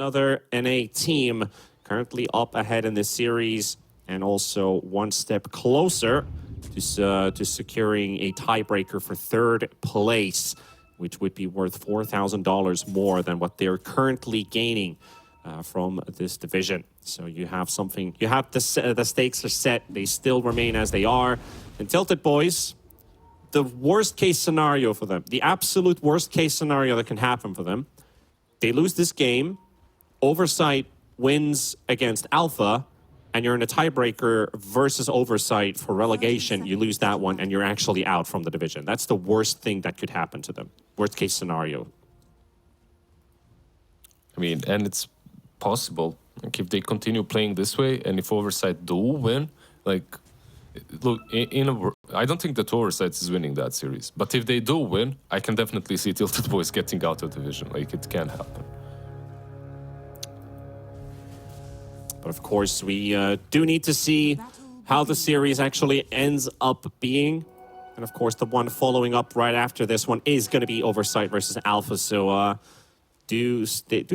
another NA team currently up ahead in this series and also one step closer to securing a tiebreaker for third place, which would be worth $4,000 more than what they're currently gaining from this division. So you have something, you have the stakes are set, they still remain as they are. And TiltedBoys, the worst case scenario for them, the absolute worst case scenario that can happen for them, they lose this game, Oversight wins against Alpha, and you're in a tiebreaker versus Oversight for relegation, you lose that one, and you're actually out from the division. That's the worst thing that could happen to them. Worst case scenario. I mean, and it's possible. Like, if they continue playing this way, and if Oversight do win, like, look, I don't think that Oversight is winning that series. But if they do win, I can definitely see TiltedBoys getting out of division. Like, it can happen. But of course, we do need to see how the series actually ends up being. And of course, the one following up right after this one is going to be Oversight versus Alpha. So do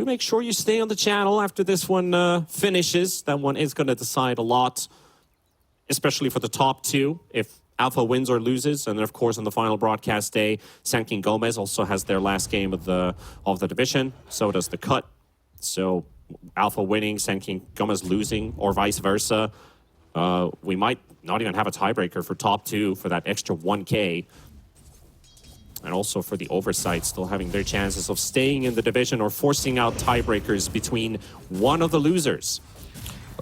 make sure you stay on the channel after this one finishes. That one is going to decide a lot, especially for the top two, if Alpha wins or loses. And then, of course, on the final broadcast day, Sanking Gómez also has their last game of the division. So does the Cut. So Alpha winning, Sanking Gómez losing, or vice versa. We might not even have a tiebreaker for top two for that extra 1K. And also for the Oversight still having their chances of staying in the division or forcing out tiebreakers between one of the losers.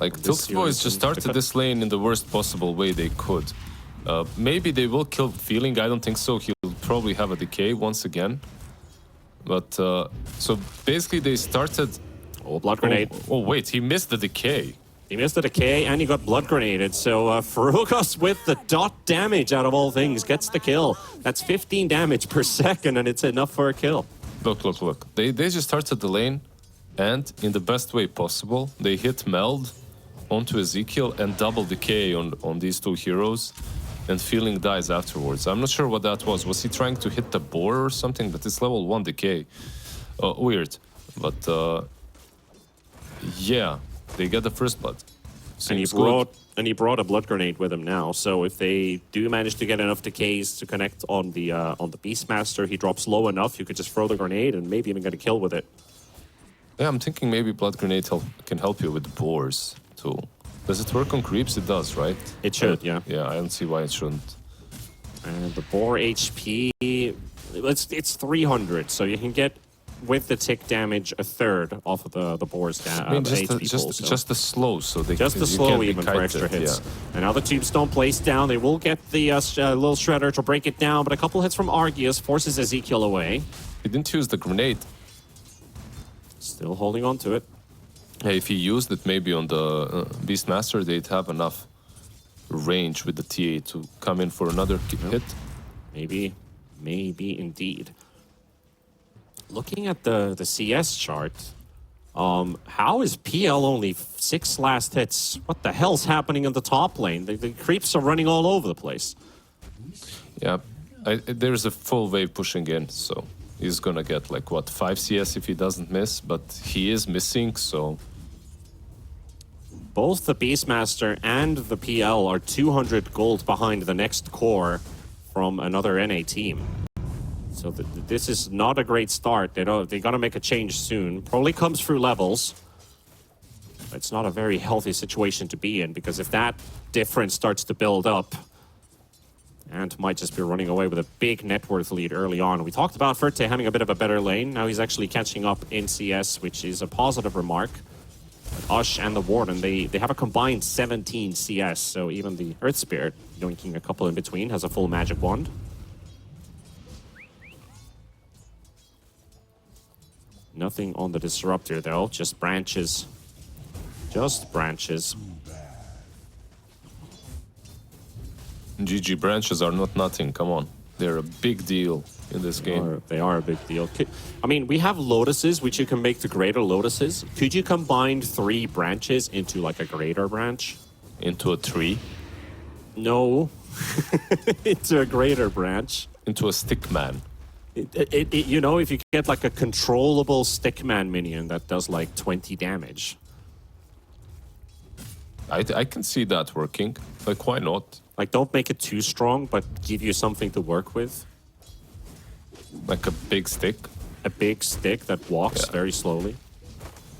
Like, TiltedBoys just started this lane in the worst possible way they could. Maybe they will kill Feeling. I don't think so. He'll probably have a decay once again. But, so basically they started... Oh, blood grenade. Oh, wait, he missed the decay. He missed the decay and he got blood grenaded. So Farugos with the dot damage out of all things gets the kill. That's 15 damage per second and it's enough for a kill. Look, look, look. They just started the lane and in the best way possible, they hit Meld onto Ezekiel and double decay on these two heroes. And Feeling dies afterwards. I'm not sure what that was. Was he trying to hit the boar or something? But it's level 1 decay. Weird. But... yeah, they get the first blood. And he brought a blood grenade with him now. So if they do manage to get enough decays to connect on the Beastmaster, he drops low enough, you could just throw the grenade and maybe even get a kill with it. Yeah, I'm thinking maybe blood grenade can help you with the boars too. Does it work on creeps? It does, right? It should, yeah. Yeah, I don't see why it shouldn't. And the boar HP, it's 300, so you can get with the tick damage a third off of the boar's HP just the slow, so they just the slow even for extra hits. Yeah. And now the tombstone placed down. They will get the little shredder to break it down, but a couple hits from Argius forces Ezekiel away. He didn't use the grenade. Still holding on to it. Hey, if he used it maybe on the Beastmaster, they'd have enough range with the TA to come in for another hit. Maybe indeed. Looking at the CS chart, how is PL only 6 last hits? What the hell's happening in the top lane? The creeps are running all over the place. Yeah, there's a full wave pushing in, so he's gonna get like, what, 5 CS if he doesn't miss, but he is missing, so... Both the Beastmaster and the PL are 200 gold behind the next core from another NA team. So this is not a great start. They got to make a change soon. Probably comes through levels. It's not a very healthy situation to be in, because if that difference starts to build up, Ant might just be running away with a big net worth lead early on. We talked about Ferte having a bit of a better lane. Now he's actually catching up in CS, which is a positive remark. But Ush and the Warden, they have a combined 17 CS, so even the Earth Spirit, yoinking a couple in between, has a full magic wand. Nothing on the Disruptor, though. Just branches. Just branches. GG branches are not nothing. Come on. They're a big deal in this game. They are a big deal. I mean, we have lotuses, which you can make to greater lotuses. Could you combine 3 branches into, like, a greater branch? Into a tree? No. Into a greater branch. Into a stick man. You know, if you get like a controllable stickman minion that does like 20 damage. I can see that working. Like, why not? Like, don't make it too strong, but give you something to work with. Like a big stick. A big stick that walks very slowly.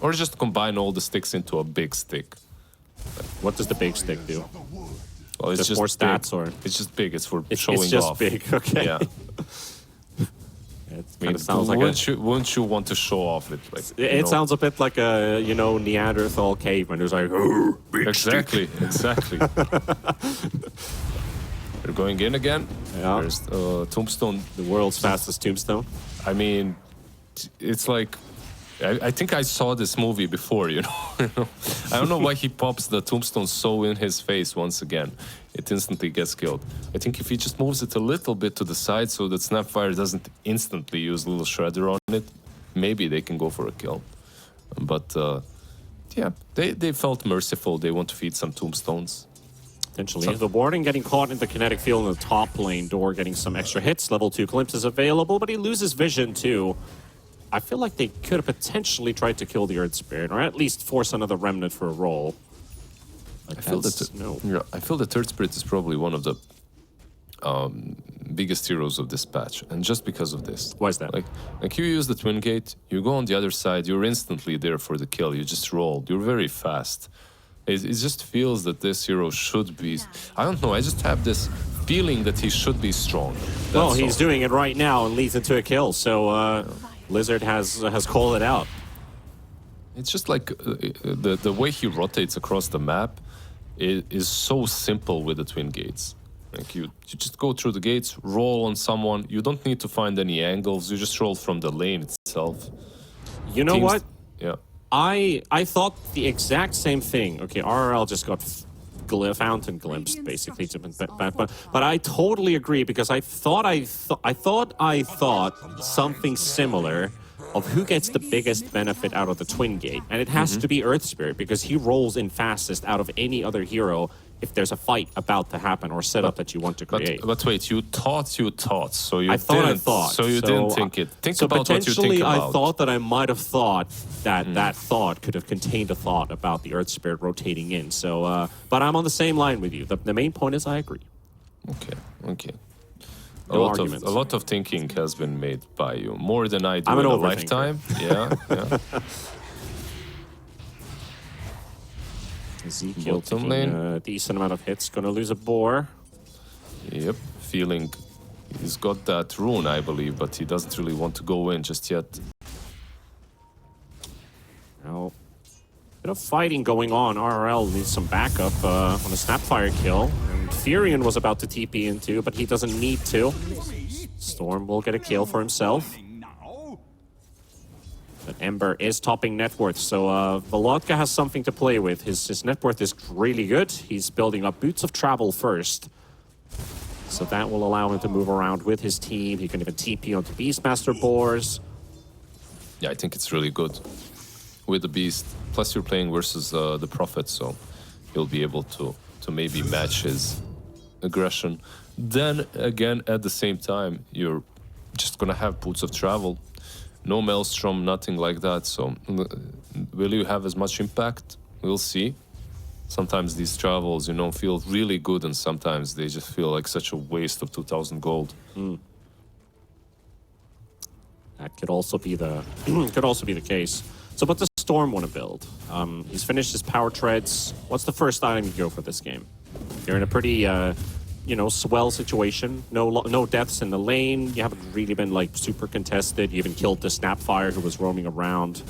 Or just combine all the sticks into a big stick. What does the big stick do? Well, it's just more stats, big. or it's just big. It's for showing off. It's just big. Okay. Yeah. It I mean, sounds like wouldn't you want to show off it? Like, it sounds a bit like a Neanderthal caveman who's like, oh, big exactly, exactly. They're going in again. Yeah. There's Tombstone. The world's fastest tombstone. I mean, it's like I think I saw this movie before. You know, I don't know why he pops the Tombstone so in his face once again. It instantly gets killed. I think if he just moves it a little bit to the side so that Snapfire doesn't instantly use Little Shredder on it, maybe they can go for a kill. But yeah, they felt merciful. They want to feed some tombstones. Potentially. The Warden getting caught in the kinetic field in the top lane. Door getting some extra hits. Level 2 glimpse is available, but he loses vision too. I feel like they could have potentially tried to kill the Earth Spirit, or at least force another Remnant for a roll. I feel that Third Spirit is probably one of the biggest heroes of this patch, and just because of this. Why is that? Like you use the Twin Gate, you go on the other side, you're instantly there for the kill. You just roll. You're very fast. It just feels that this hero should be. I don't know. I just have this feeling that he should be strong. Well, he's doing it right now and leads into a kill. So Lizard has called it out. It's just like the way he rotates across the map is so simple with the Twin Gates. Like you just go through the gates, roll on someone. You don't need to find any angles. You just roll from the lane itself. You know what? Yeah. I thought the exact same thing. Okay, RRL just got fountain glimpsed basically, but I totally agree, because I thought something similar of who gets the biggest benefit out of the Twin Gate, and it has to be Earth Spirit, because he rolls in fastest out of any other hero if there's a fight about to happen or setup that you want to create. But wait, you thought, so you I thought. So you didn't think it. Think about what you think potentially about. I thought that I might have thought that that thought could have contained a thought about the Earth Spirit rotating in. So, but I'm on the same line with you. The main point is I agree. Okay. A No lot arguments. of thinking has been made by you, more than I do I'm in an a overthinker. lifetime. Yeah. Ezekiel Bottom taking lane. a decent amount of hits. Gonna lose a boar. Yep, feeling he's got that rune, I believe, but he doesn't really want to go in just yet. Now, bit of fighting going on. RRL needs some backup on a Snapfire kill. And Furion was about to TP into, but he doesn't need to. Storm will get a kill for himself. But Ember is topping net worth, so Volotka has something to play with. His net worth is really good. He's building up Boots of Travel first. So that will allow him to move around with his team. He can even TP onto Beastmaster boars. Yeah, I think it's really good with the Beast. Plus, you're playing versus the Prophet, so you'll be able to maybe match his aggression. Then, again, at the same time, you're just gonna have Boots of Travel. No Maelstrom, nothing like that, so will you have as much impact? We'll see. Sometimes these travels, feel really good, and sometimes they just feel like such a waste of 2,000 gold. That could also be the case. So what does Storm want to build? He's finished his power treads. What's the first item you go for this game? You're in a pretty swell situation. No deaths in the lane. You haven't really been like super contested. You even killed the Snapfire who was roaming around.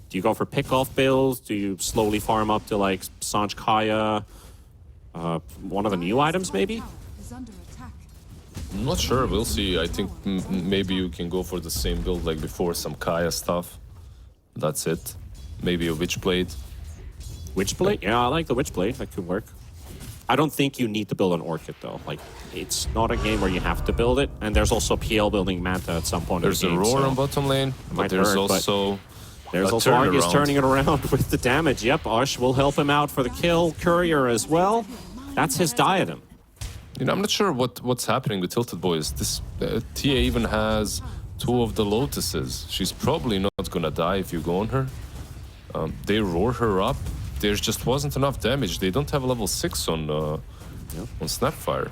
Do you go for pick-off builds? Do you slowly farm up to like Sanj Kaya? One of the new items maybe? I'm not sure, we'll see. I think maybe you can go for the same build like before, some Kaya stuff. That's it. Maybe a Witchblade. Witchblade? Yeah, I like the Witchblade. That could work. I don't think you need to build an Orchid, though. Like, it's not a game where you have to build it, and there's also PL building Manta at some point. There's in the game, a Roar so on bottom lane, but there's also Argus turning it around with the damage. Yep, Ush will help him out for the kill. Courier as well. That's his diadem. I'm not sure what's happening with TiltedBoys. This TA even has 2 of the Lotuses. She's probably not gonna die if you go on her. They roar her up. There just wasn't enough damage. They don't have a level 6 on Snapfire.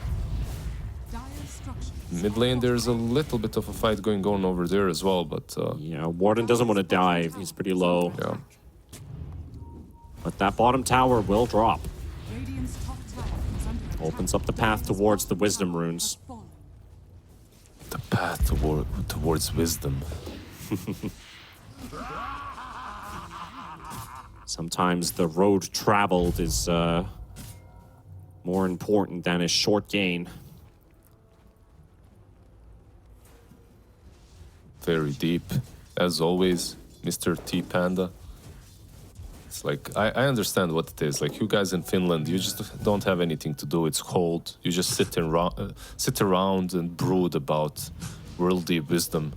Mid lane, there's a little bit of a fight going on over there as well, but... yeah, Warden doesn't want to dive. He's pretty low. Yeah. But that bottom tower will drop. Opens up the path towards the Wisdom runes. The path towards wisdom. Sometimes the road traveled is more important than a short gain. Very deep, as always, Mr. T Panda. It's like, I understand what it is. Like, you guys in Finland, you just don't have anything to do. It's cold. You just sit around and brood about worldly wisdom.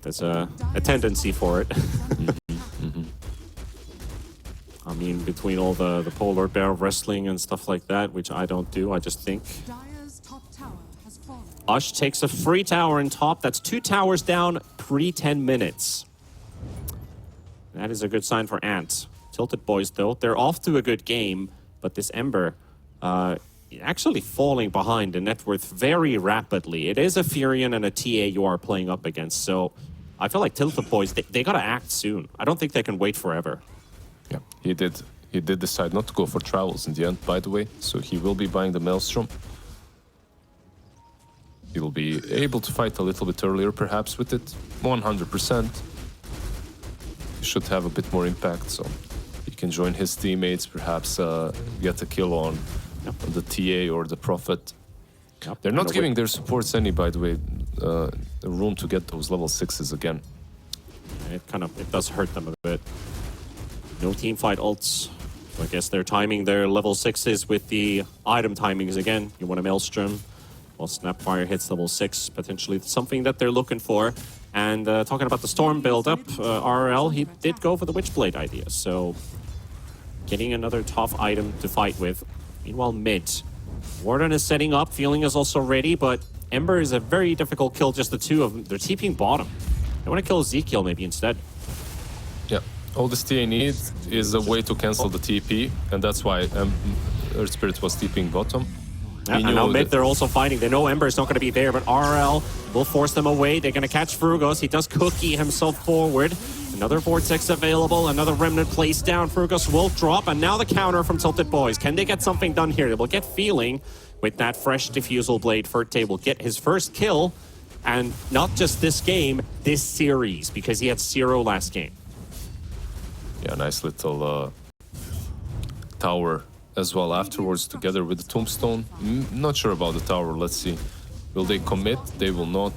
There's a tendency for it. I mean, between all the polar bear wrestling and stuff like that, which I don't do, I just think. Ush takes a free tower in top. That's 2 towers down pre-10 minutes. That is a good sign for Ant. TiltedBoys, though, they're off to a good game, but this Ember actually falling behind the net worth very rapidly. It is a Furion and a TA you are playing up against, so I feel like TiltedBoys, they gotta act soon. I don't think they can wait forever. Yeah, he did decide not to go for travels in the end, by the way, so he will be buying the Maelstrom. He will be able to fight a little bit earlier, perhaps, with it. 100%. He should have a bit more impact, so he can join his teammates, perhaps get a kill on the TA or the Prophet. Yep. They're not giving their supports any, by the way, room to get those level 6s again. It does hurt them a bit. No teamfight ults. So I guess they're timing their level 6s with the item timings again. You want a Maelstrom. Well, Snapfire hits level 6, potentially something that they're looking for. And talking about the Storm build-up, RRL, he did go for the Witchblade idea, so getting another tough item to fight with. Meanwhile, mid. Warden is setting up, Feeling is also ready, but Ember is a very difficult kill, just the 2 of them. They're TPing bottom. They want to kill Ezekiel maybe instead. Yeah, all this TA needs is a way to cancel the TP, and that's why Earth Spirit was TPing bottom. Yeah, and now mid, they're also fighting. They know Ember is not going to be there, but RL will force them away. They're going to catch Frugos. He does cookie himself forward. Another Vortex available. Another Remnant placed down. Frugos will drop, and now the counter from TiltedBoys. Can they get something done here? They will get Feeling with that fresh Diffusal Blade. Ferte will get his first kill, and not just this game, this series, because he had 0 last game. Yeah, nice little tower as well afterwards, together with the Tombstone. Not sure about the tower, let's see. Will they commit? They will not.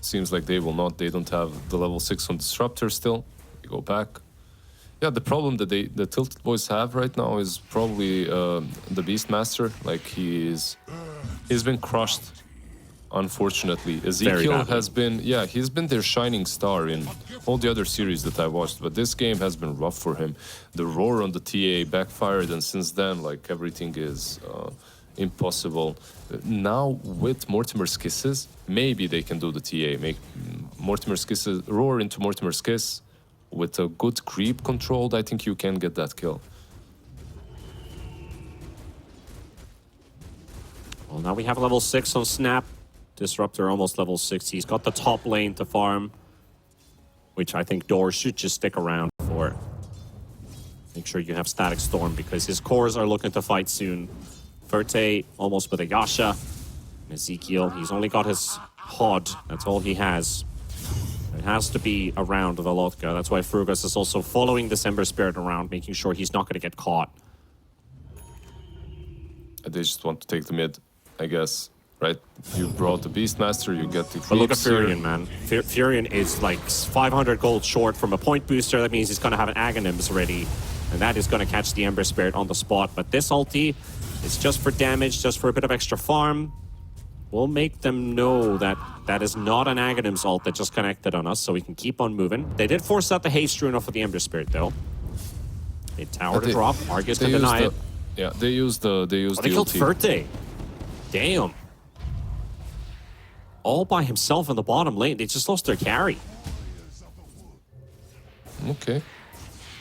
Seems like they will not. They don't have the level 6 on Disruptor still. We go back. Yeah, the problem that the TiltedBoys have right now is probably the Beastmaster. Like, he's been crushed, unfortunately. Ezekiel has been, yeah, he's been their shining star in all the other series that I watched, but this game has been rough for him. The roar on the TA backfired, and since then, like, everything is impossible. Now, with Mortimer's Kisses, maybe they can do the TA. Make Mortimer's Kisses, roar into Mortimer's Kiss. With a good creep controlled, I think you can get that kill. Well, now we have level 6 on Snap. Disruptor almost level 6. He's got the top lane to farm, which I think Door should just stick around for. Make sure you have Static Storm, because his cores are looking to fight soon. Ferte almost with a Yasha. And Ezekiel, he's only got his Hod. That's all he has. It has to be around the Lotka. That's why Frugos is also following December Spirit around, making sure he's not going to get caught. They just want to take the mid, I guess. Right? You brought the Beastmaster, you get the creeps. But look at Furion, man. Furion is like 500 gold short from a point booster. That means he's going to have an Aghanims ready. And that is going to catch the Ember Spirit on the spot. But this ulti is just for damage, just for a bit of extra farm. We'll make them know that that is not an Aghanims ult that just connected on us, so we can keep on moving. They did force out the Haste Rune off of the Ember Spirit, though. They tower to drop. Argus can deny it. Yeah, they used the they killed Ferte. Damn. all by himself in the bottom lane. They just lost their carry. Okay.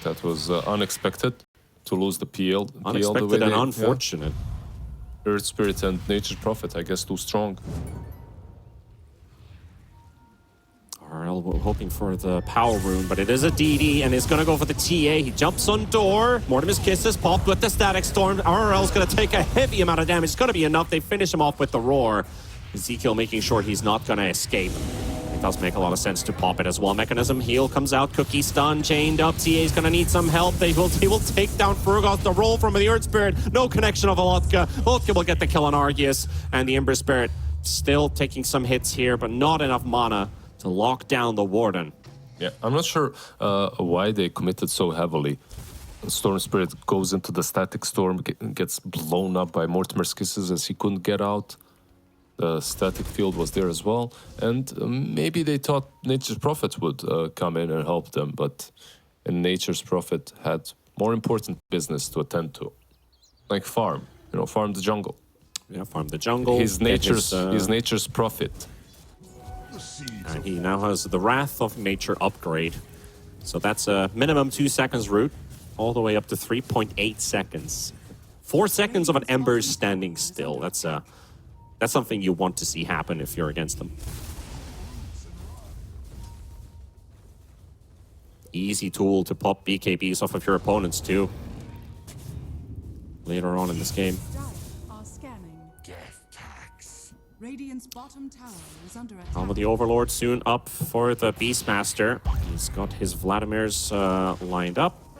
That was unexpected to lose the PL. Unexpected the way and they, unfortunate. Yeah. Earth Spirit and Nature's Prophet, I guess, too strong. RL hoping for the power rune, but it is a DD, and he's going to go for the TA. He jumps on door. Mortimer's Kisses popped with the Static Storm. RL's going to take a heavy amount of damage. It's going to be enough. They finish him off with the Roar. Ezekiel making sure he's not going to escape. It does make a lot of sense to pop it as well. Mechanism heal comes out. Cookie stun, chained up. TA's going to need some help. He will take down Frugoth. The roll from the Earth Spirit. No connection of Volotka. Volotka will get the kill on Argius. And the Ember Spirit still taking some hits here, but not enough mana to lock down the Warden. Yeah, I'm not sure why they committed so heavily. Storm Spirit goes into the Static Storm, gets blown up by Mortimer's Kisses as he couldn't get out. The static field was there as well, and maybe they thought Nature's Prophet would come in and help them, but Nature's Prophet had more important business to attend to, like farm the jungle. Yeah, farm the jungle. His nature's prophet. And he now has the Wrath of Nature upgrade. So that's a minimum 2 seconds route, all the way up to 3.8 seconds. 4 seconds of an Ember standing still. That's something you want to see happen if you're against them. Easy tool to pop BKBs off of your opponents too. Later on in this game. Radiant's bottom tower is under attack. On with the Overlord soon up for the Beastmaster. He's got his Vladimir's lined up.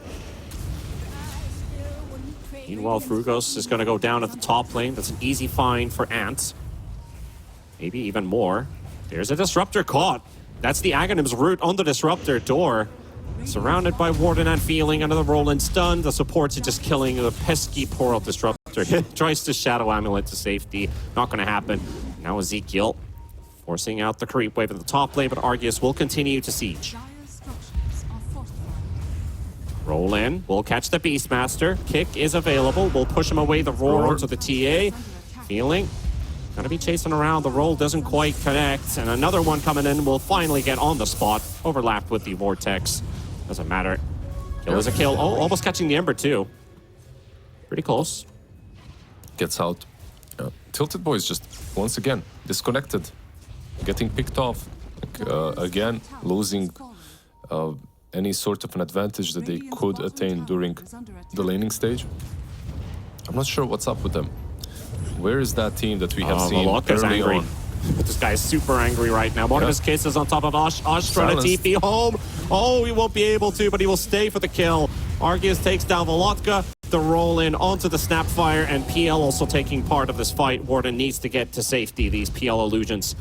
Meanwhile, Frugos is going to go down at the top lane. That's an easy find for Ant. Maybe even more. There's a Disruptor caught. That's the Aghanim's route on the Disruptor door. Surrounded by Warden and Feeling, another Roland stun. The supports are just killing the pesky poor old Disruptor. Tries to Shadow Amulet to safety. Not going to happen. Now Ezekiel forcing out the creep wave at the top lane, but Argius will continue to siege. Roll in. We'll catch the Beastmaster. Kick is available. We'll push him away. The Roar onto the TA. Feeling. Gonna be chasing around. The roll doesn't quite connect. And another one coming in will finally get on the spot. Overlapped with the Vortex. Doesn't matter. Kill is a kill. Oh, almost catching the Ember too. Pretty close. Gets out. TiltedBoys just, once again, disconnected. Getting picked off. Again, losing any sort of an advantage that they could attain during the laning stage. I'm not sure what's up with them. Where is that team that we have seen early on? This guy is super angry right now. One of his kisses on top of Osh. Osh trying to TP home. Oh, he won't be able to, but he will stay for the kill. Argius takes down Volotka. The roll in onto the Snapfire, and PL also taking part of this fight. Warden needs to get to safety. These PL illusions,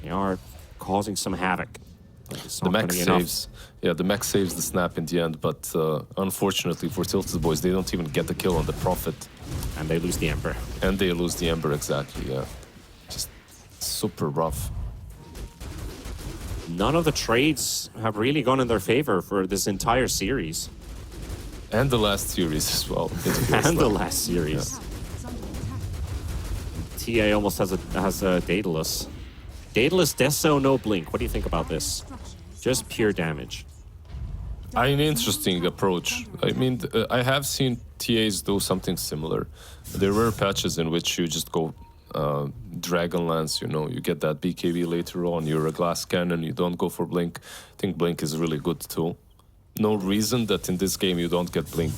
they are causing some havoc. The mech saves. Yeah, the mech saves the snap in the end, but unfortunately for TiltedBoys, they don't even get the kill on the Prophet. And they lose the Ember. And they lose the Ember, exactly, yeah. Just super rough. None of the trades have really gone in their favor for this entire series. And the last series as well. And the last series. Yeah. TA almost has a Daedalus. Daedalus, Deso, no Blink. What do you think about this? Just pure damage. An interesting approach. I mean, I have seen TAs do something similar. There were patches in which you just go Dragonlance, you get that BKB later on, you're a glass cannon, you don't go for Blink. I think Blink is a really good tool. No reason that in this game you don't get Blink.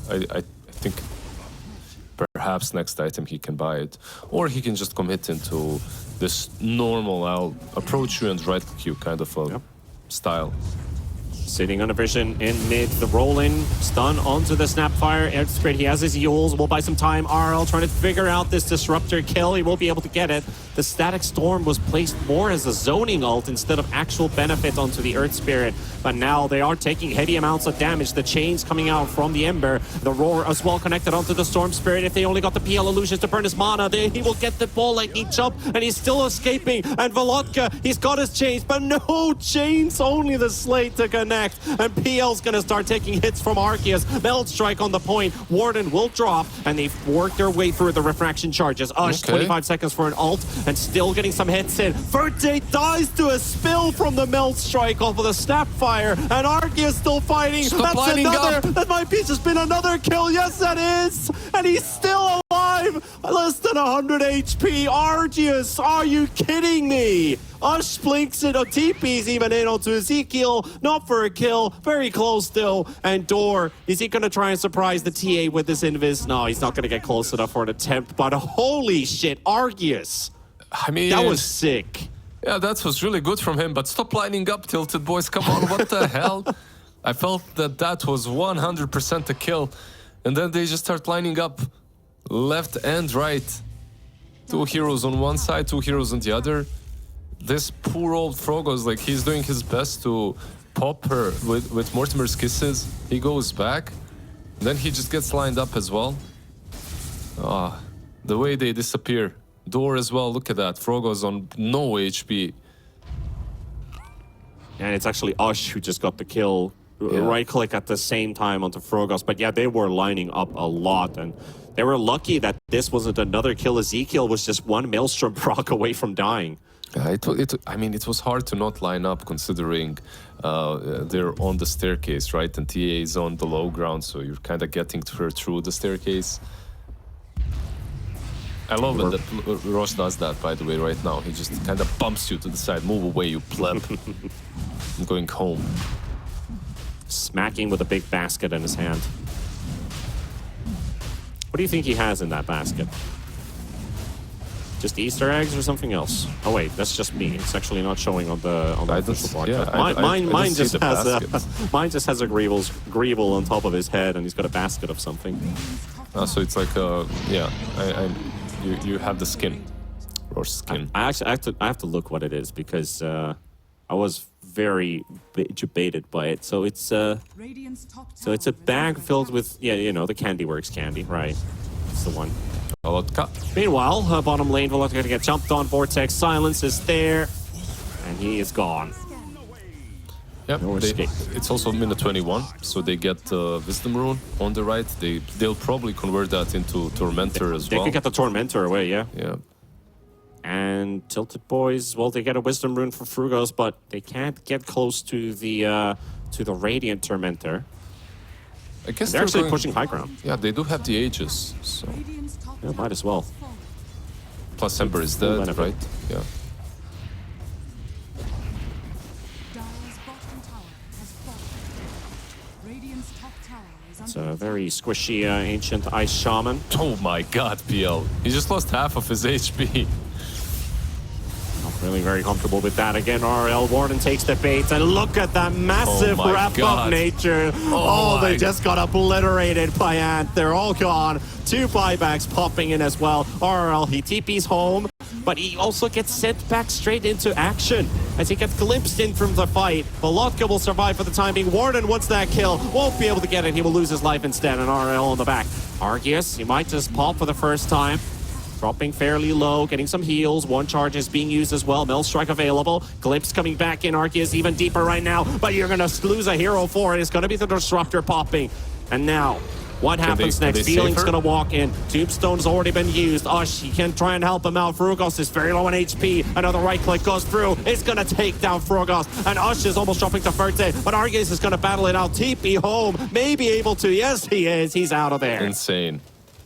I think perhaps next item he can buy it. Or he can just commit into this normal, I'll approach you and right-click you kind of a style. Sitting on a vision in mid, the roll-in, stun onto the Snapfire. Earth Spirit, he has his Yules, will buy some time. RL trying to figure out this Disruptor kill. He won't be able to get it. The Static Storm was placed more as a zoning ult instead of actual benefit onto the Earth Spirit. But now they are taking heavy amounts of damage. The chains coming out from the Ember. The Roar as well connected onto the Storm Spirit. If they only got the PL illusions to burn his mana, he will get the ball lightning jump, and he's still escaping. And Volotka, he's got his chains, but no chains, only the Slate to connect. connect, and PL's gonna start taking hits from Arceus. Meld Strike on the point. Warden will drop, and they've worked their way through the refraction charges. Ush, 25 seconds for an ult, and still getting some hits in. Verte dies to a spill from the Meld Strike off of the Snapfire, and Arceus still fighting. Stop That's lining another. up. That might be just been another kill. Yes, that is, and he's still alive. Less than 100 HP. Arceus, are you kidding me? Ush blinks it. TP's even in onto Ezekiel. Not for a kill. Very close still. And Door, is he going to try and surprise the TA with this invis? No, he's not going to get close enough for an attempt. But holy shit, Arceus. I mean, that was sick. Yeah, that was really good from him. But stop lining up, Tilted Boys. Come on, what the hell? I felt that was 100% a kill. And then they just start lining up left and right. 2 heroes on one side, 2 heroes on the other. This poor old Frogos, like, he's doing his best to pop her with Mortimer's kisses. He goes back, then he just gets lined up as well. Ah, the way they disappear. Door as well, look at that. Frogos on no HP. And it's actually Ush who just got the kill. Yeah. Right click at the same time onto Frogos. But yeah, they were lining up a lot, and they were lucky that this wasn't another kill. Ezekiel was just one Maelstrom proc away from dying. I mean, it was hard to not line up considering they're on the staircase, right? And TA is on the low ground, so you're kind of getting to her through the staircase. I love it that Ross does that, by the way, right now. He just kind of bumps you to the side. Move away, you pleb. I'm going home. Smacking with a big basket in his hand. What do you think he has in that basket? Just Easter eggs or something else? Oh wait, that's just me. It's actually not showing on the official broadcast. Mine just has a Greeble on top of his head, and he's got a basket of something. So it's like you have the skin, or skin. I have to look what it is, because I was very debated by it. So it's a bag filled with the Candy Works candy, right? That's the one. Meanwhile, bottom lane, Velotka going to get jumped on. Vortex Silence is there, and he is gone. Yep, No escape. It's also minute 21, so they get Wisdom Rune on the right. They'll probably convert that into Tormentor as well. They could get the Tormentor away, yeah. Yeah. And TiltedBoys, well, they get a Wisdom Rune for Frugos, but they can't get close to the Radiant Tormentor. I guess they're actually pushing high ground. Yeah, they do have the Aegis, so yeah, might as well. Plus Ember is dead, benefit. right? Yeah. It's a very squishy ancient ice shaman. Oh my god, PL. He just lost half of his HP. Not really very comfortable with that. Again, RL Warden takes the bait, and look at that massive wrap of nature. Oh, they just got obliterated by Ant. They're all gone. 2 buybacks popping in as well. RL, he TP's home, but he also gets sent back straight into action as he gets glimpsed in from the fight. Velotka will survive for the time being. Warden wants that kill. Won't be able to get it. He will lose his life instead, and RL on the back. Arceus, he might just pop for the first time. Dropping fairly low, getting some heals. 1 charge is being used as well. Mel Strike available. Glimpse coming back in. Arceus even deeper right now, but you're going to lose a hero for it. It's going to be the Disruptor popping. And now, what happens next? Feeling's going to walk in. Tombstone's already been used. Ush, he can try and help him out. Frugos is very low on HP. Another right click goes through. It's going to take down Frugos. And Ush is almost dropping to Verte, but Arceus is going to battle it out. TP home. Maybe able to. Yes, he is. He's out of there. Insane.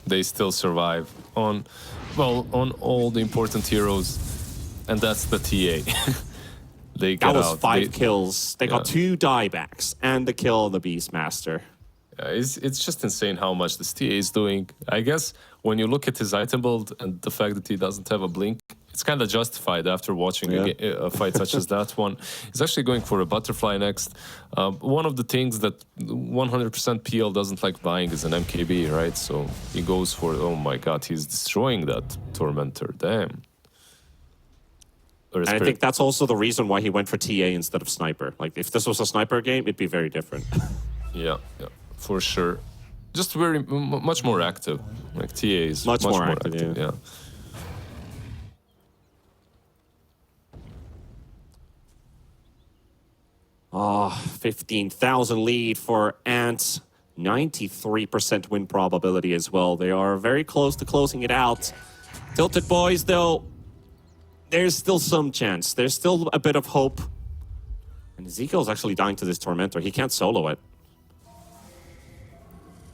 They still survive on all the important heroes, and that's the TA. They get that was out. 5 kills. They got 2 diebacks and the kill of the Beastmaster. It's just insane how much this TA is doing. I guess when you look at his item build and the fact that he doesn't have a blink, it's kind of justified after watching a fight such as that one. He's actually going for a butterfly next. One of the things that 100% PL doesn't like buying is an MKB, right? So he goes for, oh my god, he's destroying that Tormentor. Damn. And I think that's also the reason why he went for TA instead of Sniper. Like, if this was a Sniper game, it'd be very different. Yeah, for sure. Just much more active. Like, TA is much more active, yeah. Oh, 15,000 lead for Ant. 93% win probability as well. They are very close to closing it out. TiltedBoys, though, there's still some chance. There's still a bit of hope. And Ezekiel's actually dying to this Tormentor. He can't solo it.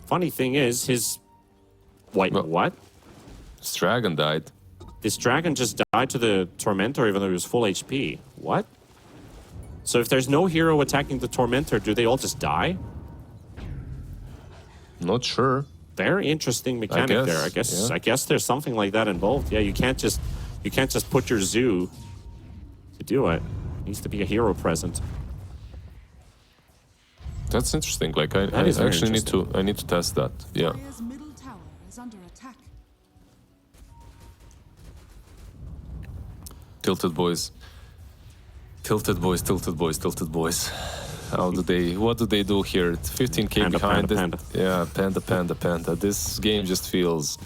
Funny thing is, his... Wait, Well- what? His dragon died. This dragon just died to the Tormentor even though he was full HP. What? So if there's no hero attacking the Tormentor, do they all just die? Not sure. Very interesting mechanic there. I guess there's something like that involved. Yeah, you can't just put your zoo to do it. Needs to be a hero present. That's interesting. Like I That is very actually interesting. I need to test that. Yeah. Dire's middle tower is under attack. TiltedBoys. TiltedBoys, TiltedBoys, TiltedBoys. What do they do here? It's 15k Panda, behind. panda, Yeah, panda. This game just feels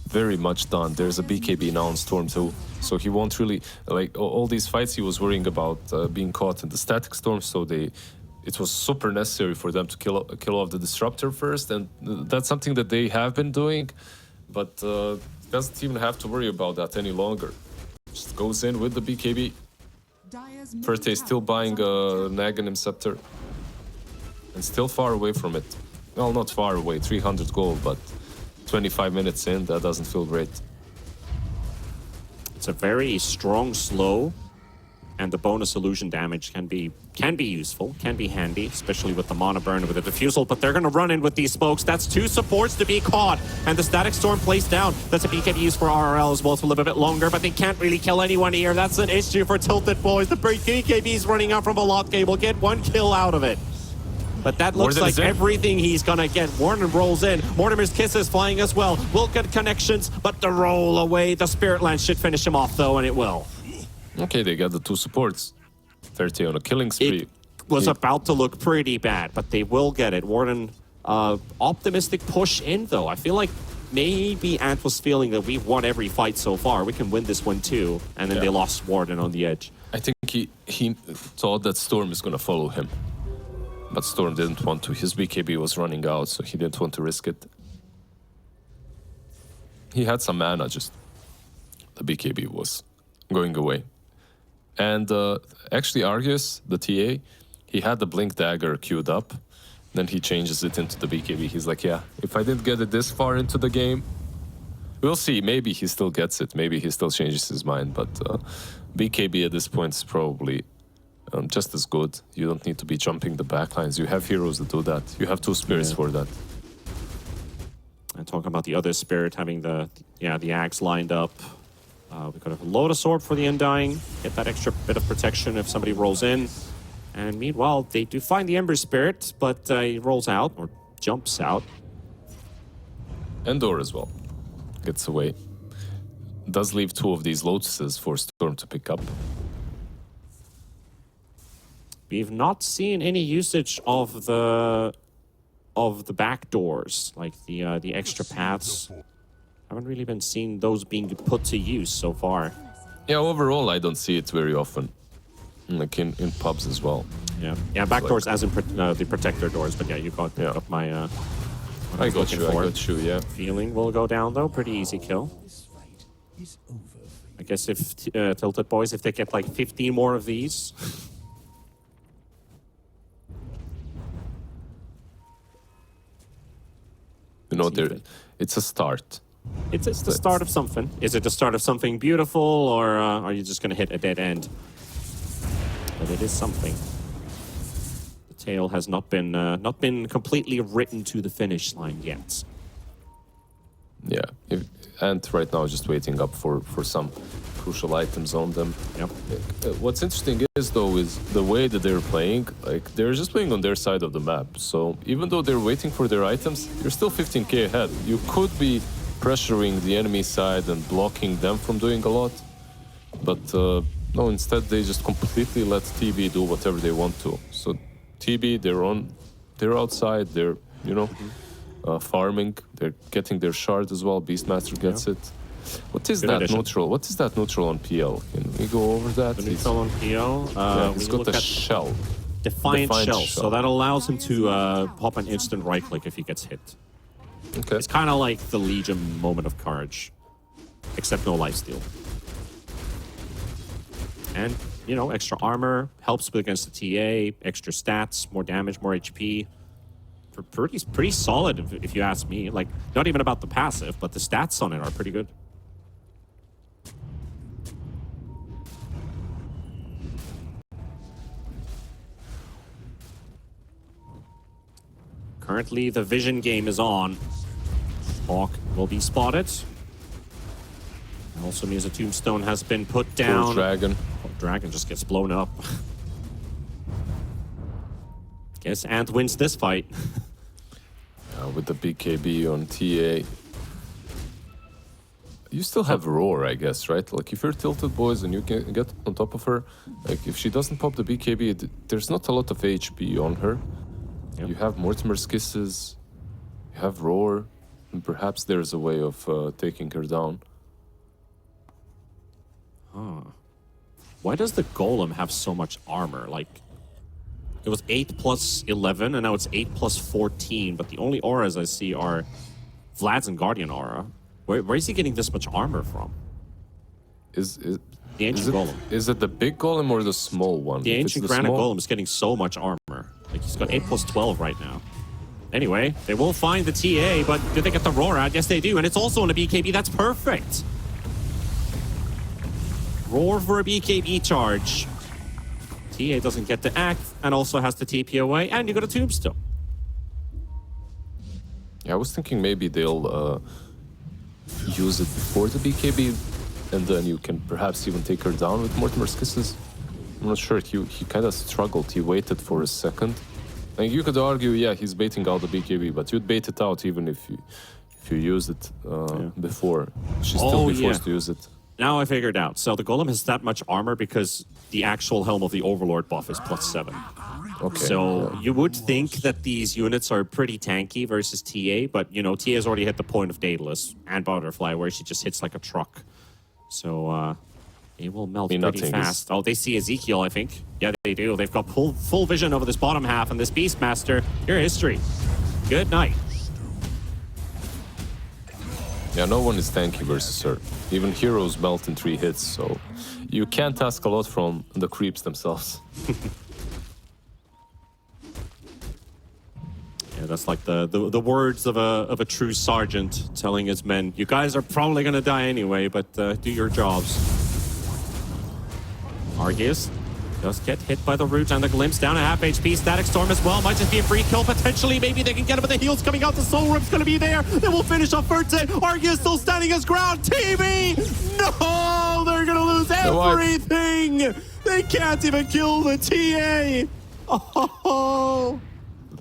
very much done. There's a BKB now on Storm too. So he won't really, like, all these fights he was worrying about being caught in the static storm, so it was super necessary for them to kill off the Disruptor first, and that's something that they have been doing, but doesn't even have to worry about that any longer. Just goes in with the BKB. Dire's middle First, he's still tower is buying under a attack. Naganim Scepter. And still far away from it. Well, not far away, 300 gold, but 25 minutes in, that doesn't feel great. It's a very strong slow, and the bonus illusion damage can be useful, can be handy, especially with the mana burn with the diffusal, but they're going to run in with these smokes. That's two supports to be caught, and the static storm placed down. That's a BKB used for RRL as well to live a bit longer, but they can't really kill anyone here. That's an issue for TiltedBoys. The BKB is running out from a lot will get one kill out of it. But that looks like everything he's gonna get. Warden rolls in. Mortimer's Kiss is flying as well. Will get connections, but the roll away. The Spirit Lance should finish him off, though, and it will. Okay, they got the two supports. 30 on a killing spree. It was about to look pretty bad, but they will get it. Warden, optimistic push in, though. I feel like maybe Ant was feeling that we've won every fight so far. We can win this one, too. And then they lost Warden on the edge. I think he thought that Storm is gonna follow him. But Storm didn't want to. His BKB was running out, so he didn't want to risk it. He had some mana, just the BKB was going away. And actually, Argus, the TA, he had the Blink Dagger queued up. Then he changes it into the BKB. He's like, yeah, if I didn't get it this far into the game, we'll see. Maybe he still gets it. Maybe he still changes his mind. But BKB at this point is probably just as good. You don't need to be jumping the backlines. You have heroes that do that. You have two spirits for that. And talking about the other spirit having the axe lined up. We could have a Lotus Orb for the Undying. Get that extra bit of protection if somebody rolls in. And meanwhile, they do find the Ember Spirit, but he rolls out or jumps out. Endor as well. Gets away. Does leave two of these Lotuses for Storm to pick up. We've not seen any usage of the back doors, like the extra paths. Haven't really been seeing those being put to use so far. Yeah, overall, I don't see it very often. Like in pubs as well. Yeah, back doors as in the protector doors, but yeah, you got up my I got you, yeah. Feeling will go down though, pretty easy kill. I guess if TiltedBoys, if they get like 15 more of these. You know, it's a start. It's the start of something. Is it the start of something beautiful, or are you just going to hit a dead end? But it is something. The tale has not been completely written to the finish line yet. Yeah, and right now just waiting up for some crucial items on them. Yep. What's interesting is though is the way that they're playing. Like they're just playing on their side of the map. So even though they're waiting for their items, you're still 15k ahead. You could be pressuring the enemy side and blocking them from doing a lot, but no. Instead, they just completely let TB do whatever they want to. So TB, they're outside. They're farming. They're getting their shard as well. Beastmaster gets it. What is that neutral? What is that neutral on PL? Can we go over that? The neutral on PL? He's got a shell. Defiant Shell. Shell. So that allows him to pop an instant right click if he gets hit. Okay. It's kind of like the Legion moment of courage, except no lifesteal. And, you know, extra armor helps against the TA, extra stats, more damage, more HP. Pretty solid, if you ask me. Like, not even about the passive, but the stats on it are pretty good. Currently, the vision game is on. Hawk will be spotted. Also means a tombstone has been put down. Poor Dragon. Oh, Dragon just gets blown up. Guess Ant wins this fight. With the BKB on TA. You still have Roar, I guess, right? Like, if you're TiltedBoys and you can get on top of her, like, if she doesn't pop the BKB, there's not a lot of HP on her. Yep. You have Mortimer's Kisses, you have Roar, and perhaps there's a way of taking her down. Why does the Golem have so much armor? Like, it was 8 plus 11, and now it's 8 plus 14, but the only auras I see are Vlad's and Guardian aura. Where is he getting this much armor from? The Ancient Golem. Is it the big Golem or the small one? The Ancient Granite Golem is getting so much armor. Like, he's got 8 plus 12 right now. Anyway, they will find the TA, but did they get the Roar out? Yes, they do, and it's also on a BKB. That's perfect. Roar for a BKB charge. TA doesn't get to act, and also has to TP away, and you got a Tombstone. Yeah, I was thinking maybe they'll use it before the BKB, and then you can perhaps even take her down with Mortimer's Kisses. I'm not sure, he kind of struggled, he waited for a second. And you could argue, yeah, he's baiting out the BKB, but you'd bait it out even if you used it before. She'd still be forced to use it. Now I figured out. So the Golem has that much armor because the actual Helm of the Overlord buff is plus 7. Okay. So you would think that these units are pretty tanky versus TA, but, you know, TA has already hit the point of Daedalus and Butterfly, where she just hits like a truck. So it will melt pretty fast. Oh, they see Ezekiel, I think. Yeah, they do. They've got full vision over this bottom half, and this Beastmaster, your history. Good night. Yeah, no one is tanky versus her. Even heroes melt in 3 hits, so you can't ask a lot from the creeps themselves. Yeah, that's like the words of a true sergeant telling his men, you guys are probably gonna die anyway, but do your jobs. Argus does get hit by the root and the glimpse, down a half HP. Static Storm as well, might just be a free kill potentially. Maybe they can get him, but the heals coming out. The Soul Rip's gonna be there. They will finish off Verte. Argus still standing his ground. TV! No! They're gonna lose everything! They can't even kill the TA! Oh!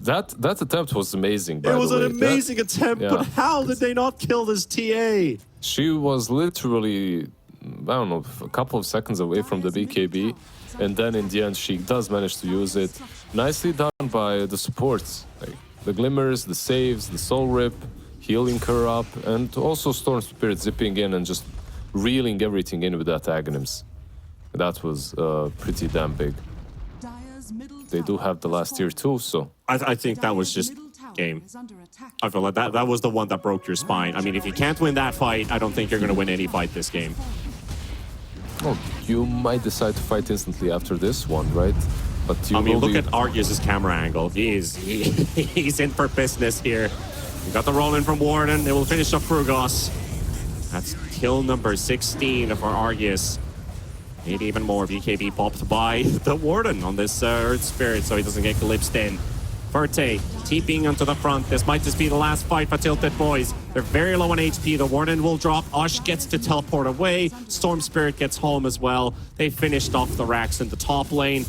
That attempt was amazing, by the way. It was an amazing attempt, but how did they not kill this TA? She was literally, I don't know, a couple of seconds away from the BKB, and then in the end she does manage to use it. Nicely done by the supports. Like the Glimmers, the saves, the Soul Rip, healing her up, and also Storm Spirit zipping in and just reeling everything in with that Aghanims. That was pretty damn big. They do have the last tier too, so... I think that was just game. I feel like that was the one that broke your spine. I mean, if you can't win that fight, I don't think you're going to win any fight this game. Oh, you might decide to fight instantly after this one, right? But you look at Argus's camera angle. He's in for business here. We got the roll in from Warden. They will finish up Frugos. That's kill number 16 for Argus. Maybe even more. BKB popped by the Warden on this Earth Spirit, so he doesn't get glimpsed in. Verte, TPing onto the front. This might just be the last fight for TiltedBoys. They're very low on HP. The Warden will drop. Osh gets to teleport away. Storm Spirit gets home as well. They finished off the racks in the top lane,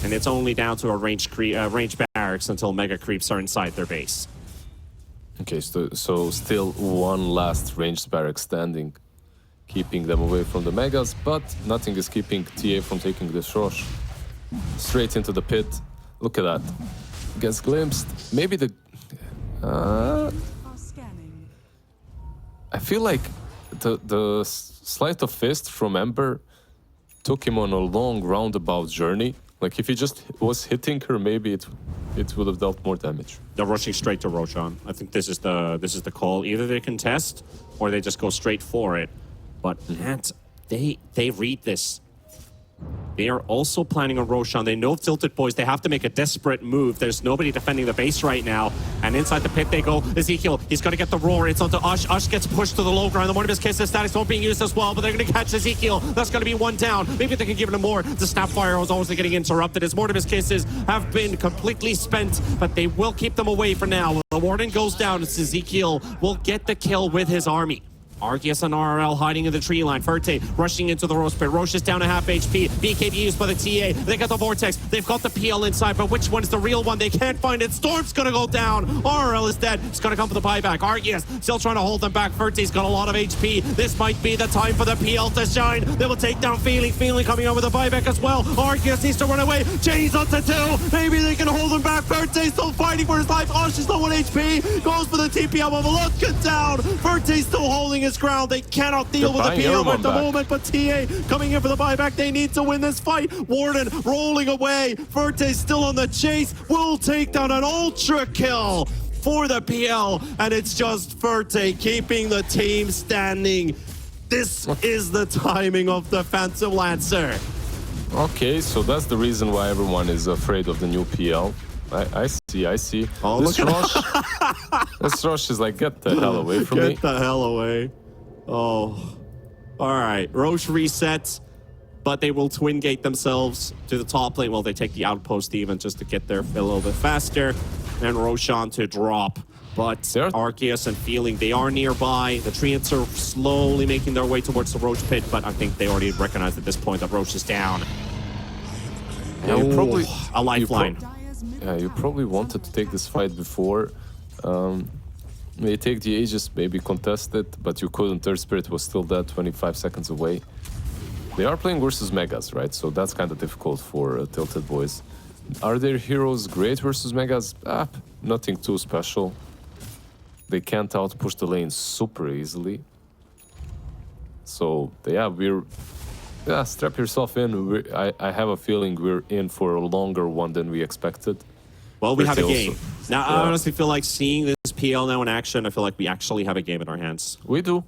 and it's only down to a range barracks until Mega Creeps are inside their base. Okay, so still one last ranged barrack standing, keeping them away from the Megas, but nothing is keeping TA from taking this rush. Straight into the pit. Look at that. Gets glimpsed. Maybe the... I feel like the Sleight of Fist from Ember took him on a long roundabout journey. Like if he just was hitting her, maybe it would have dealt more damage. They're rushing straight to Roshan. I think this is the call. Either they contest or they just go straight for it. But Matt, they read this. They are also planning on Roshan. They know TiltedBoys. They have to make a desperate move. There's nobody defending the base right now. And inside the pit they go. Ezekiel, he's going to get the roar. It's onto Ush. Ush gets pushed to the low ground. The Mortimer's Kisses status won't being used as well, but they're going to catch Ezekiel. That's going to be one down. Maybe they can give it more. The Snapfire was always getting interrupted as Mortimer's Kisses have been completely spent, but they will keep them away for now. The Warden goes down. It's Ezekiel will get the kill with his army. Arceus and RRL hiding in the tree line. Ferte rushing into the Roche pit. Roche is down to half HP. BKB used by the TA. They got the Vortex. They've got the PL inside, but which one's the real one? They can't find it. Storm's gonna go down. RRL is dead. It's gonna come for the buyback. Arceus still trying to hold them back. Ferte's got a lot of HP. This might be the time for the PL to shine. They will take down Feeling. Feeling coming out with a buyback as well. Arceus needs to run away. Chains onto 2. Maybe they can hold him back. Ferte's still fighting for his life. Osh is low on HP. Goes for the TPL of a look it down. Ferte's still holding his ground. They cannot deal with the PL at the moment, but TA coming in for the buyback. They need to win this fight. Warden rolling away. Ferte's still on the chase. Will take down an ultra kill for the PL, and it's just Ferte keeping the team standing. This is the timing of the Phantom Lancer. Okay, so that's the reason why everyone is afraid of the new PL. I see. Oh, this Roche, this Roche is like, get the hell away from me. Get the hell away. Oh, all right. Roche resets, but they will twin gate themselves to the top lane. Well, they take the outpost even just to get there a little bit faster. And Roshan to drop. But Arceus and Feeling, they are nearby. The Treants are slowly making their way towards the Roche pit, but I think they already recognize at this point that Roche is down. Yeah, you probably a lifeline. You probably wanted to take this fight before. They take the Aegis, maybe contest it, but you couldn't. Third Spirit was still dead, 25 seconds away. They are playing versus Megas, right? So that's kind of difficult for TiltedBoys. Are their heroes great versus Megas? Nothing too special. They can't outpush the lane super easily. So, yeah, strap yourself in. I have a feeling we're in for a longer one than we expected. Well, we have a game. Now, I honestly feel like seeing this PL now in action, I feel like we actually have a game in our hands. We do.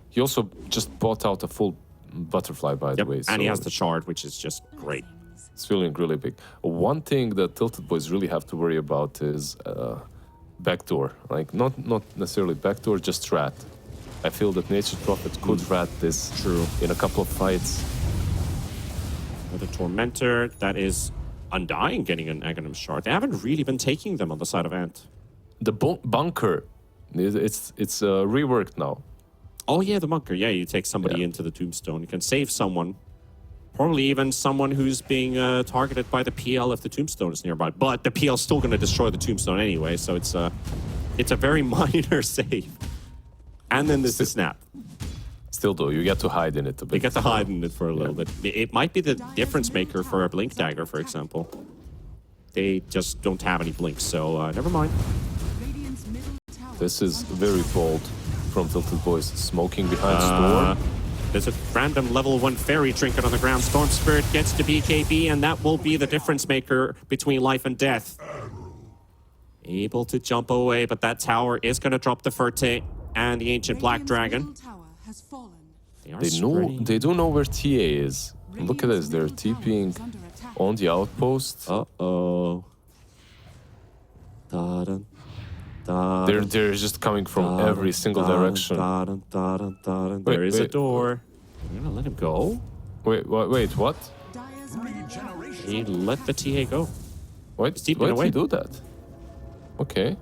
He also just bought out a full butterfly, by the way. And he has the shard, which is just great. It's feeling really big. One thing that TiltedBoys really have to worry about is backdoor. Like, not necessarily backdoor, just rat. I feel that Nature's Prophet could rat this in a couple of fights. The Tormentor, that is Undying getting an Aghanim shard. They haven't really been taking them on the side of Ant. The bunker, it's reworked now. Oh yeah, the bunker. Yeah, you take somebody into the Tombstone. You can save someone. Probably even someone who's being targeted by the PL if the Tombstone is nearby. But the PL's still going to destroy the Tombstone anyway, so it's a very minor save. And then there's the snap. Still though, you get to hide in it a bit. You get to hide in it for a little bit. It might be the difference maker for a Blink Dagger, for example. They just don't have any blinks, so never mind. This is very bold from TiltedBoys. Smoking behind Storm. There's a random level 1 fairy trinket on the ground. Storm Spirit gets to BKB, and that will be the difference maker between life and death. Able to jump away, but that tower is going to drop the Ferte and the Ancient Black Dragon. They do know where TA is. Look at this, they're TPing on the outpost. Uh-oh. They're just coming from every single direction. There is a door. We're gonna let him go? Wait, what? He let the TA go. Why did he do that? Okay.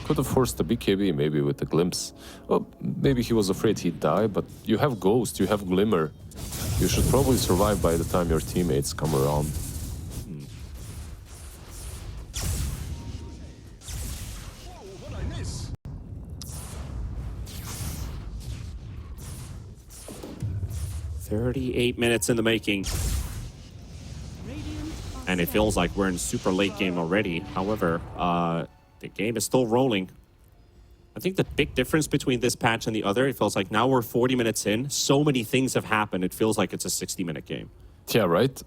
Could have forced the BKB maybe with the glimpse. Well, maybe he was afraid he'd die, but you have Ghost, you have Glimmer. You should probably survive by the time your teammates come around. "38 minutes in the making." And it feels like we're in super late game already. However, the game is still rolling. I think the big difference between this patch and the other, it feels like now we're 40 minutes in. So many things have happened. It feels like it's a 60-minute game. Yeah, right?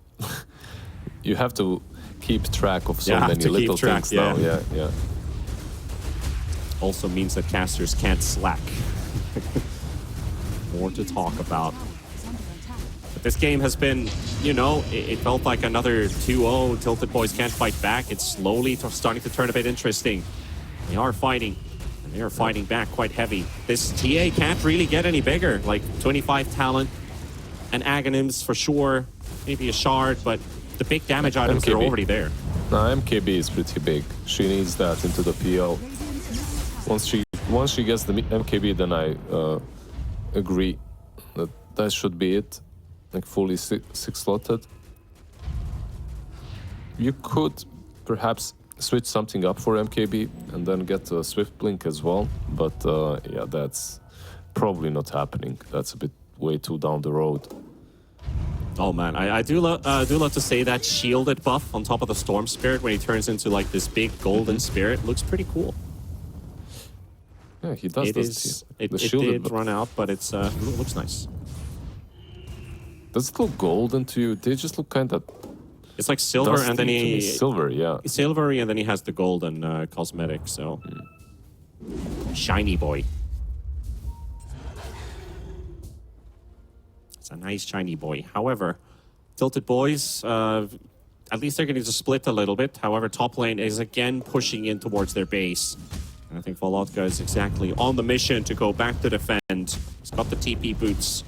you have to keep track of so Yeah, many to keep little track, things now. yeah. Yeah. Also means that casters can't slack. More to talk about. But this game has been, you know, it felt like another 2-0. TiltedBoys can't fight back. It's slowly starting to turn a bit interesting. They are fighting, and they are fighting back quite heavy. This TA can't really get any bigger. Like 25 talent and Aghanims for sure. Maybe a shard, but the big damage items are already there. No, MKB is pretty big. She needs that into the PL. Once she gets the MKB, then I agree that should be it. Like fully six slotted. You could perhaps switch something up for MKB and then get a Swift Blink as well. But yeah, that's probably not happening. That's a bit way too down the road. Oh man, I do love to say that shielded buff on top of the Storm Spirit when he turns into like this big golden spirit looks pretty cool. Yeah, he does. It did run out, but it looks nice. Does it look golden to you? They just look kind of. It's like silver, and then he silver, yeah, silvery, and then he has the golden cosmetic. So shiny boy. It's a nice shiny boy. However, TiltedBoys, at least they're going to split a little bit. However, top lane is again pushing in towards their base. And I think Volotka is exactly on the mission to go back to defend. He's got the TP boots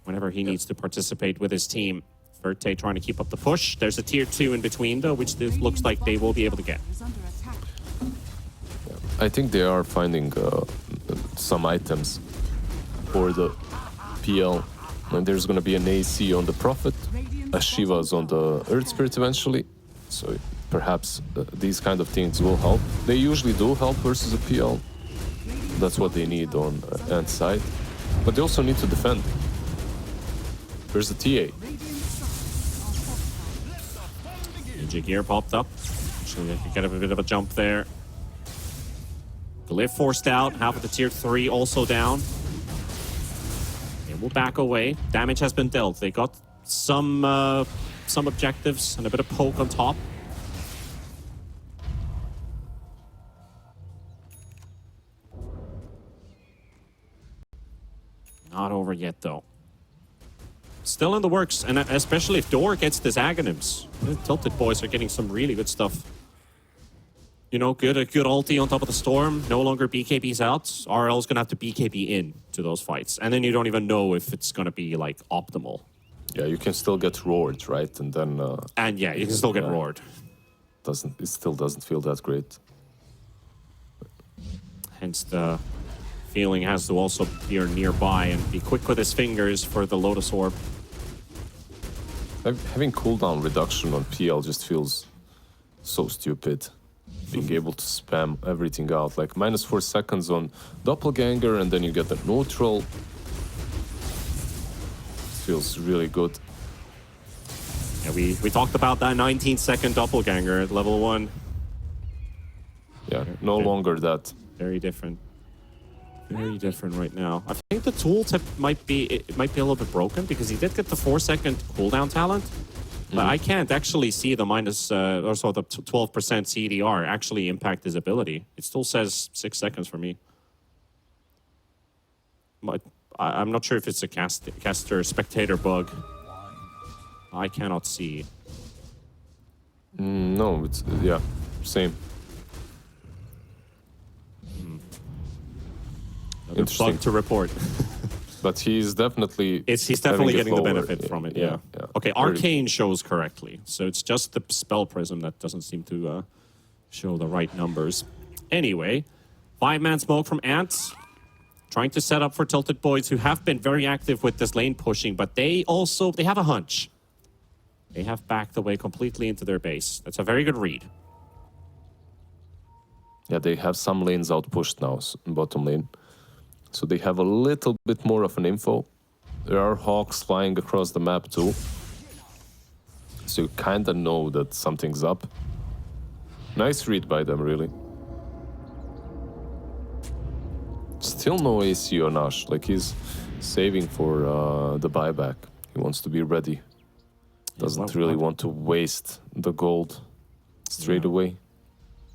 whenever he needs to participate with his team. Verte trying to keep up the push. There's a tier 2 in between, though, which looks like they will be able to get. I think they are finding some items for the PL. And there's going to be an AC on the Prophet, a Shiva's on the Earth Spirit eventually. So perhaps these kind of things will help. They usually do help versus a PL. That's what they need on Ant side. But they also need to defend. There's the TA. Ninja Gear popped up. Actually, they could get a bit of a jump there. Glyph forced out. Half of the tier 3 also down. They will back away. Damage has been dealt. They got some objectives and a bit of poke on top. Not over yet, though. Still in the works, and especially if Door gets this Aghanims. The TiltedBoys are getting some really good stuff. You know, a good ulti on top of the Storm. No longer BKB's out. RL's gonna have to BKB in to those fights. And then you don't even know if it's gonna be, like, optimal. Yeah, you can still get roared, right? And then... and yeah, you can still get roared. It still doesn't feel that great. Hence the feeling has to also be nearby and be quick with his fingers for the Lotus Orb. Having cooldown reduction on PL just feels so stupid. Being able to spam everything out, like -4 seconds on Doppelganger, and then you get the neutral. Feels really good. Yeah, we talked about that 19-second Doppelganger at level 1. Yeah, no longer that. Very different. Very different right now. I think the tooltip might be a little bit broken because he did get the 4-second cooldown talent, but I can't actually see the the 12% CDR actually impact his ability. It still says 6 seconds for me. But I'm not sure if it's a caster spectator bug. I cannot see. No, it's yeah, same. Bug to report. But he's definitely... He's definitely getting the benefit from it, yeah. Okay, Arcane shows correctly. So it's just the Spell Prism that doesn't seem to show the right numbers. Anyway, 5-man smoke from Ants. Trying to set up for TiltedBoys, who have been very active with this lane pushing, but they have a hunch. They have backed away completely into their base. That's a very good read. Yeah, they have some lanes outpushed now, bottom lane. So they have a little bit more of an info. There are hawks flying across the map too. So you kind of know that something's up. Nice read by them, really. Still no AC on Ash. Like, he's saving for the buyback. He wants to be ready. Doesn't really want to waste the gold straight away.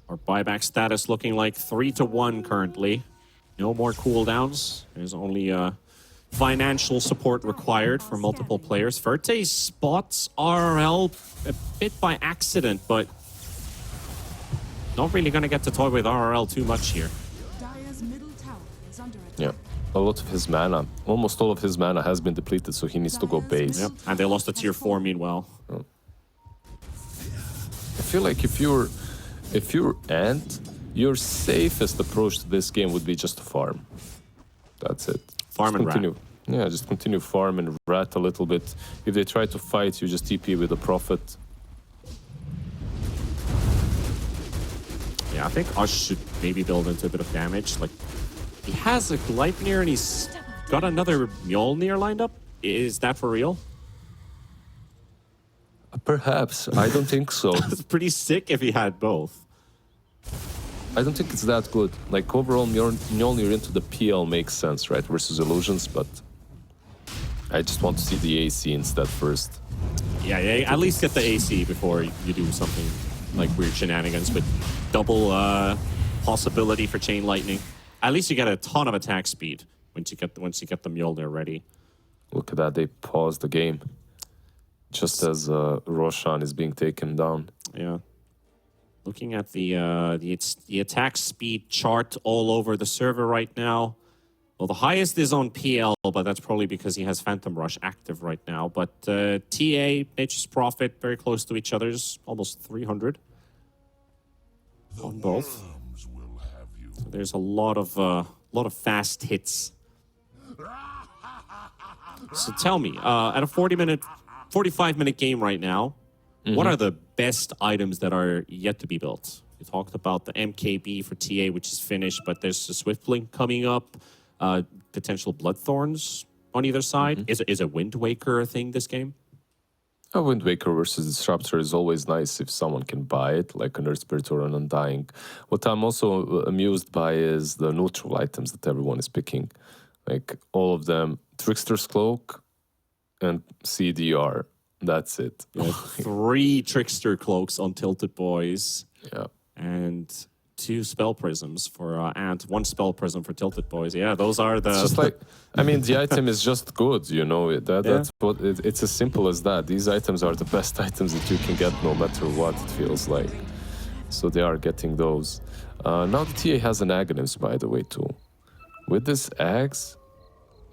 Our buyback status looking like 3-1 currently. No more cooldowns. There's only financial support required for multiple players. Ferte spots RRL a bit by accident, but not really going to get to toy with RRL too much here. Dire's middle tower is under attack. Yeah. A lot of his mana, almost all of his mana has been depleted, so he needs to go base. Yep. And they lost a tier 4 meanwhile. I feel like if you're Ant, your safest approach to this game would be just to farm. That's it. Farm just and continue. rat. Yeah, just continue farm and rat a little bit. If they try to fight, you just TP with a prophet. Yeah, I think Ush should maybe build into a bit of damage. Like, he has a Gleipnir and he's got another Mjolnir lined up. Is that for real? Perhaps. I don't think so. It's pretty sick if he had both. I don't think it's that good. Like, overall, Mjolnir into the PL makes sense, right? Versus illusions, but I just want to see the AC instead first. Yeah, at least get the AC before you do something like weird shenanigans with double possibility for chain lightning. At least you get a ton of attack speed once you get the Mjolnir ready. Look at that, they paused the game. Just as Roshan is being taken down. Yeah. Looking at the attack speed chart all over the server right now. Well, the highest is on PL, but that's probably because he has Phantom Rush active right now. But TA, Nature's Prophet, very close to each other's, almost 300 on both. So there's a lot of fast hits. So tell me, at a 45-minute game right now, what are the best items that are yet to be built? You talked about the MKB for TA, which is finished, but there's a Swiftblink coming up, potential Bloodthorns on either side. Is a Wind Waker a thing this game? A Wind Waker versus Disruptor is always nice if someone can buy it, like an Earth Spirit or an Undying. What I'm also amused by is the neutral items that everyone is picking. Like, all of them, Trickster's Cloak and CDR. That's it. Yeah, 3 Trickster Cloaks on TiltedBoys. Yeah. And 2 Spell Prisms for Ant, 1 Spell Prism for TiltedBoys. Yeah, those are the... It's just like, I mean, the item is just good, you know. That's what it's as simple as that. These items are the best items that you can get no matter what it feels like. So they are getting those. Now the TA has an Aghanim's, by the way, too. With this Axe,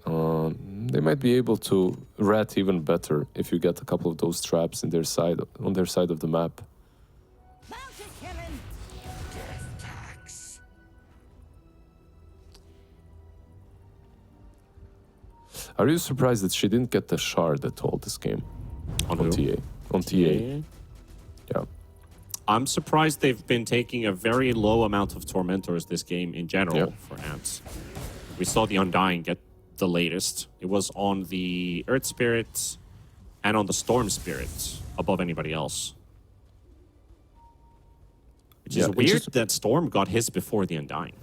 they might be able to rat even better if you get a couple of those traps in on their side of the map. Are you surprised that she didn't get the shard at all this game? On TA. On TA. Yeah. I'm surprised they've been taking a very low amount of Tormentors this game in general for Ants. We saw the Undying get the latest. It was on the Earth Spirit and on the Storm Spirit above anybody else. Which is weird that Storm got his before the Undying.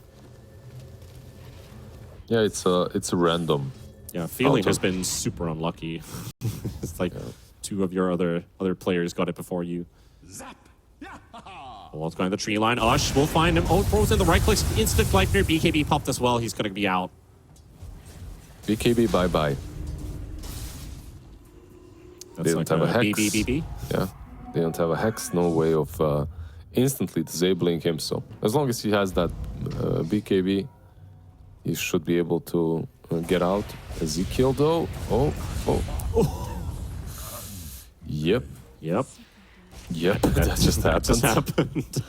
Yeah, it's a random. Yeah, Feeling has been super unlucky. It's like 2 of your other players got it before you. Zap! Well, it's going the tree line. Ush will find him. Oh, throws in the right click. Instant Gleipnir. BKB popped as well. He's going to be out. BKB, bye-bye. They don't have a Hex. BBBB? Yeah, they don't have a Hex. No way of instantly disabling him. So as long as he has that BKB, he should be able to get out. Ezekiel, though. Oh. Yep. That just happened.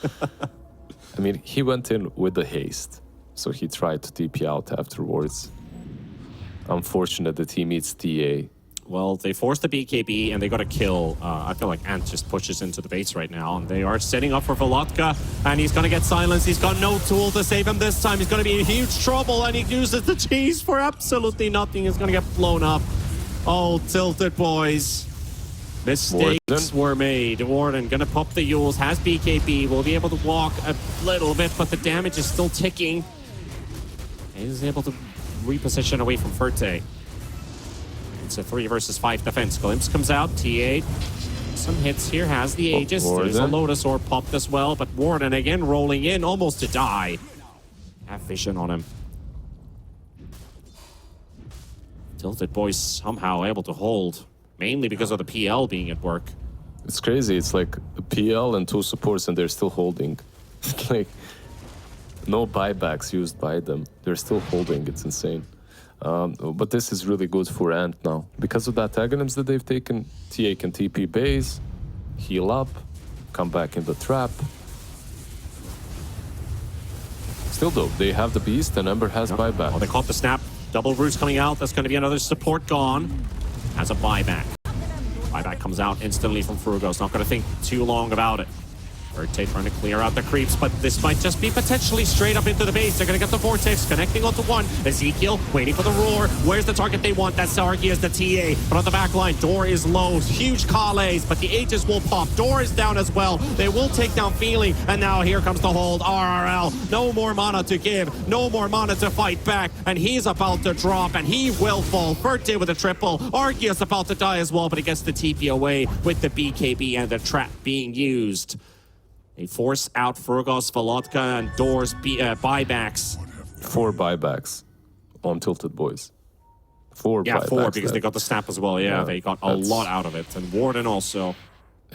I mean, he went in with the haste, so he tried to TP out afterwards. Unfortunate that he meets TA. Well, they forced the BKB and they got a kill. I feel like Ant just pushes into the base right now, and they are setting up for Volotka, and he's going to get silenced. He's got no tool to save him this time. He's going to be in huge trouble, and he uses the cheese for absolutely nothing. He's going to get blown up. Oh, TiltedBoys. Mistakes were made. Warden going to pop the Yules, has BKB, will be able to walk a little bit, but the damage is still ticking. He's able to reposition away from Ferte. It's a 3 versus 5 defense. Glimpse comes out. TA. Some hits here. Has the Aegis. There's a Lotus Orb popped as well. But Warden again rolling in. Almost to die. Have vision on him. TiltedBoys somehow able to hold. Mainly because of the PL being at work. It's crazy. It's like a PL and 2 supports and they're still holding. It's like no buybacks used by them. They're still holding. It's insane. But this is really good for Ant now. Because of the antagonists that they've taken, TA can TP base, heal up, come back in the trap. Still though, they have the Beast and Ember has buyback. Oh, they caught the snap. Double Roots coming out. That's going to be another support gone. Has a buyback. Buyback comes out instantly from Frugos. Not going to think too long about it. Vertate trying to clear out the creeps, but this might just be potentially straight up into the base. They're going to get the Vortex, connecting onto one. Ezekiel waiting for the roar. Where's the target they want? That's Arceus, the TA. But on the back line, Door is low. Huge Kales, but the Aegis will pop. Door is down as well. They will take down Feeling, and now here comes the hold. RRL, no more mana to give, no more mana to fight back, and he's about to drop, and he will fall. Vertate with a triple. Arceus about to die as well, but he gets the TP away with the BKB and the trap being used. They force out Frugos, Volotka, and Door's buybacks. 4 buybacks on TiltedBoys. 4 yeah, buybacks. 4 because they got the snap as well. Yeah, they got a lot out of it. And Warden also.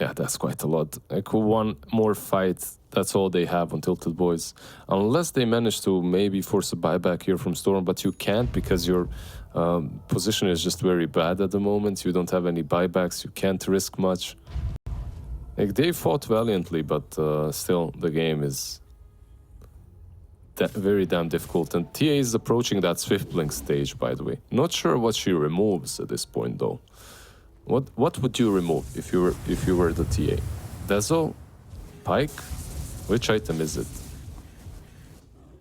Yeah, that's quite a lot. Like 1 more fight, that's all they have on TiltedBoys. Unless they manage to maybe force a buyback here from Storm, but you can't because your position is just very bad at the moment. You don't have any buybacks, you can't risk much. Like, they fought valiantly, but still, the game is very damn difficult. And TA is approaching that Swift Blink stage, by the way. Not sure what she removes at this point, though. What would you remove if you were the TA? Dezo? Pike? Which item is it?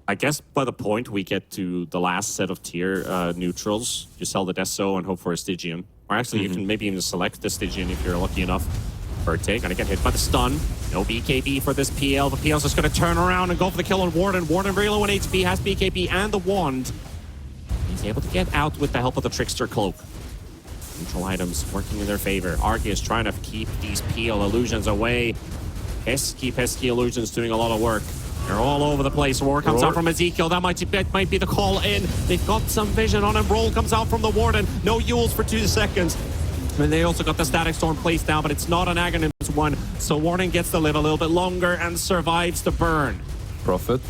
I guess by the point we get to the last set of tier neutrals, you sell the Deso and hope for a Stygian. Or actually, you can maybe even select the Stygian if you're lucky enough. Vertate gonna get hit by the stun. No BKB for this PL. The PL's just gonna turn around and go for the kill on Warden. Warden very low on HP, has BKB and the wand. He's able to get out with the help of the Trickster Cloak. Neutral items working in their favor. Arceus trying to keep these PL illusions away. Pesky illusions doing a lot of work. They're all over the place. Roar comes out from Ezekiel. That might be the call in. They've got some vision on him. Roll comes out from the Warden. No Yules for 2 seconds. And they also got the Static Storm placed down, but it's not an Agonist one. So Warden gets to live a little bit longer and survives the burn. Prophet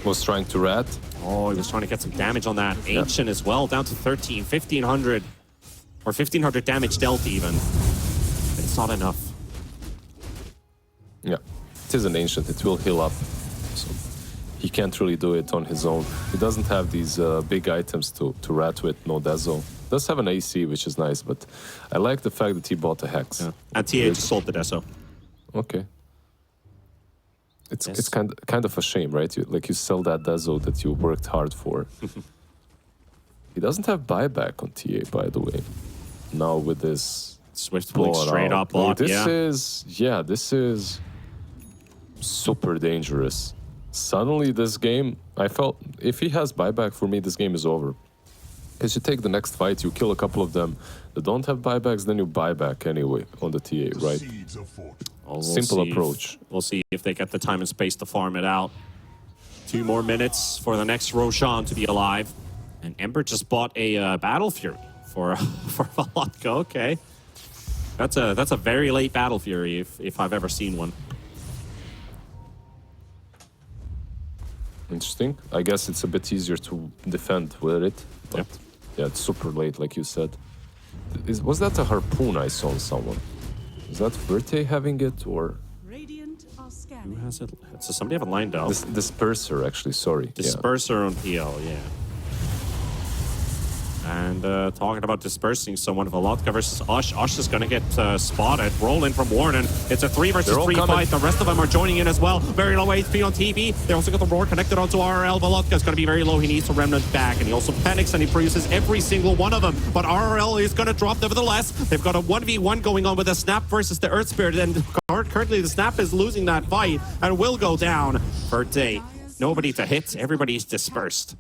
was trying to rat. Oh, he was trying to get some damage on that. Ancient as well, down to 1,500. Or 1,500 damage dealt even. But it's not enough. Yeah, it is an Ancient. It will heal up. So he can't really do it on his own. He doesn't have these big items to rat with, no Dezo. Does have an AC, which is nice, but I like the fact that he bought a Hex. Yeah. And TA just sold the Deso. Okay. It's kind of a shame, right? You sell that Dezo that you worked hard for. He doesn't have buyback on TA, by the way. Now with this Swift Blink straight up block, this is super dangerous. Suddenly this game, I felt, if he has buyback for me, this game is over. Because you take the next fight, you kill a couple of them that don't have buybacks, then you buy back anyway on the TA, right? Simple approach. We'll see if they get the time and space to farm it out. 2 more minutes for the next Roshan to be alive. And Ember just bought a Battle Fury for Volotka. Okay. That's a very late Battle Fury if I've ever seen one. Interesting. I guess it's a bit easier to defend with it. But yeah, it's super late, like you said. Was that a harpoon I saw on someone? Is that Vertate having it, or? Radiant are scanning. Who has it? So somebody have it lined up. Disperser, actually, sorry. Disperser on PL, yeah. And talking about dispersing someone, Volotka versus Ush. Ush is going to get spotted. Roll in from Warden. It's a 3 versus 3 fight. The rest of them are joining in as well. Very low HP on TV. They also got the Roar connected onto RRL. Volotka is going to be very low. He needs to Remnant back. And he also panics and he produces every single one of them. But RRL is going to drop nevertheless. They've got a 1v1 going on with the Snap versus the Earth Spirit. And currently the Snap is losing that fight and will go down. Vertate. Nobody to hit. Everybody's dispersed.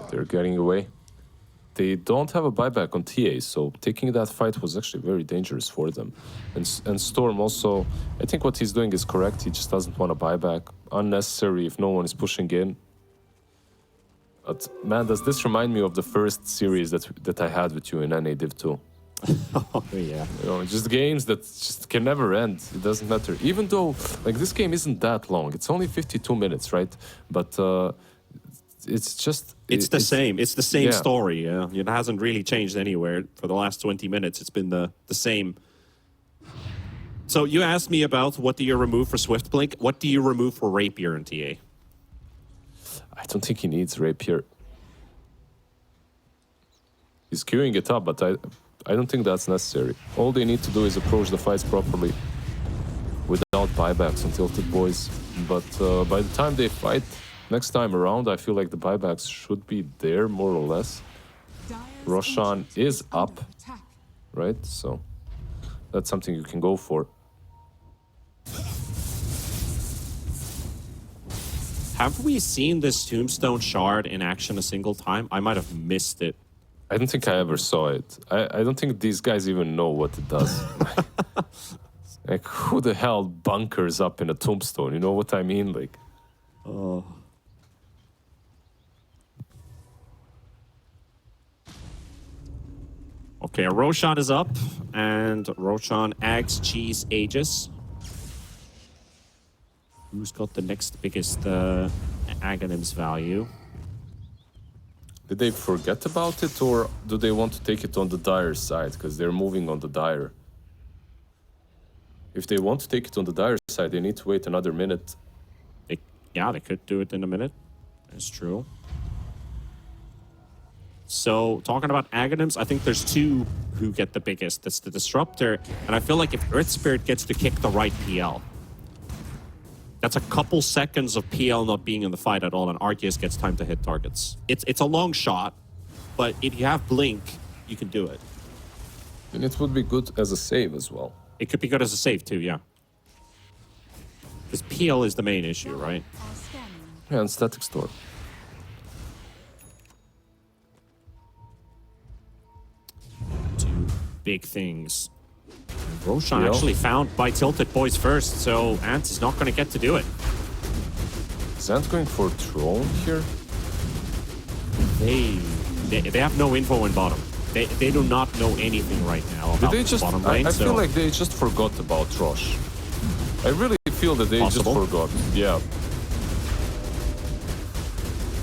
They're getting away. they don't have a buyback on TA, so taking that fight was actually very dangerous for them. And Storm also, I think what he's doing is correct. He just doesn't want to buy back. Unnecessary if no one is pushing in. But man, does this remind me of the first series that I had with you in NA Div 2? Oh, yeah. You know, just games that just can never end. It doesn't matter. Even though, like, this game isn't that long. It's only 52 minutes, right? But it's just... It's the same. It's the same yeah. story. Yeah. It hasn't really changed anywhere for the last 20 minutes. It's been the same. So you asked me about what do you remove for Swift Blink? What do you remove for Rapier in TA? I don't think he needs Rapier. He's queuing it up, but I don't think that's necessary. All they need to do is approach the fights properly without buybacks on TiltedBoys. But by the time they fight next time around, I feel like the buybacks should be there more or less. Roshan is up, right? So that's something you can go for. Have we seen this Tombstone Shard in action a single time? I might have missed it. I don't think I ever saw it. I don't think these guys even know what it does. Like, who the hell bunkers up in a tombstone? You know what I mean? Like, Oh. Okay, Roshan is up, and Roshan Ags Cheese Aegis. Who's got the next biggest Aghanims value? did they forget about it, or do they want to take it on the Dire side? Because they're moving on the Dire. If they want to take it on the Dire side, they need to wait another minute. Yeah, they could do it in a minute. That's true. So, talking about Aghanims, I think there's two who get the biggest. That's the Disruptor, and I feel like if Earth Spirit gets to kick the right PL, that's a couple seconds of PL not being in the fight at all, and Arceus gets time to hit targets. It's a long shot, but if you have Blink, you can do it. And it would be good as a save as well. It could be good as a save too, yeah. Because PL is the main issue, right? Yeah, and Static Storm. Two big things. And Roshan actually found by TiltedBoys first, so Ant is not going to get to do it. Is Ant going for Throne here? They have no info in bottom. They do not know anything right now about the bottom lane. I feel like they just forgot about Rosh. I really feel that they Possible. just forgot. Yeah.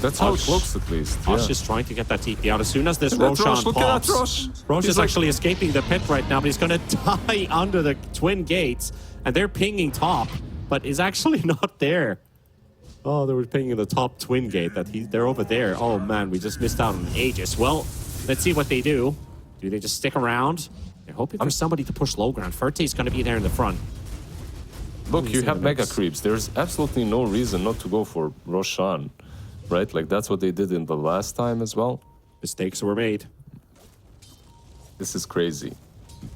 That's how it looks, at least. Hush is trying to get that TP out. As soon as this Look at Roshan Rosh, look at pops, that Rosh. Rosh He's is like- actually escaping the pit right now, but he's going to die under the twin gates. And they're pinging top, but is actually not there. Oh, they were pinging the top twin gate. They're over there. Oh, man, we just missed out on Aegis. Well, let's see what they do. Do they just stick around? They're hoping for somebody to push low ground. Ferte's going to be there in the front. Look, you have Mega Creeps. There's absolutely no reason not to go for Roshan, right? Like, that's what they did in the last time as well. Mistakes were made. This is crazy.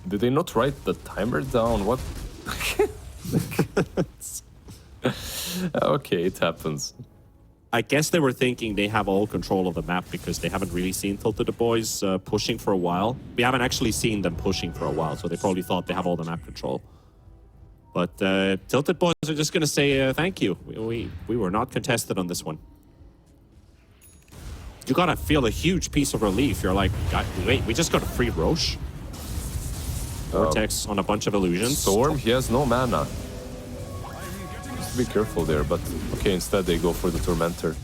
Did they not write the timer down? What? Okay, it happens. I guess they were thinking they have all control of the map because they haven't really seen TiltedBoys pushing for a while. We haven't actually seen them pushing for a while, so they probably thought they have all the map control. But TiltedBoys are just going to say thank you. We were not contested on this one. You got to feel a huge piece of relief. You're like, wait, we just got a free Roche? Vortex on a bunch of illusions. Storm, he has no mana. Just be careful there, but okay, instead they go for the Tormentor.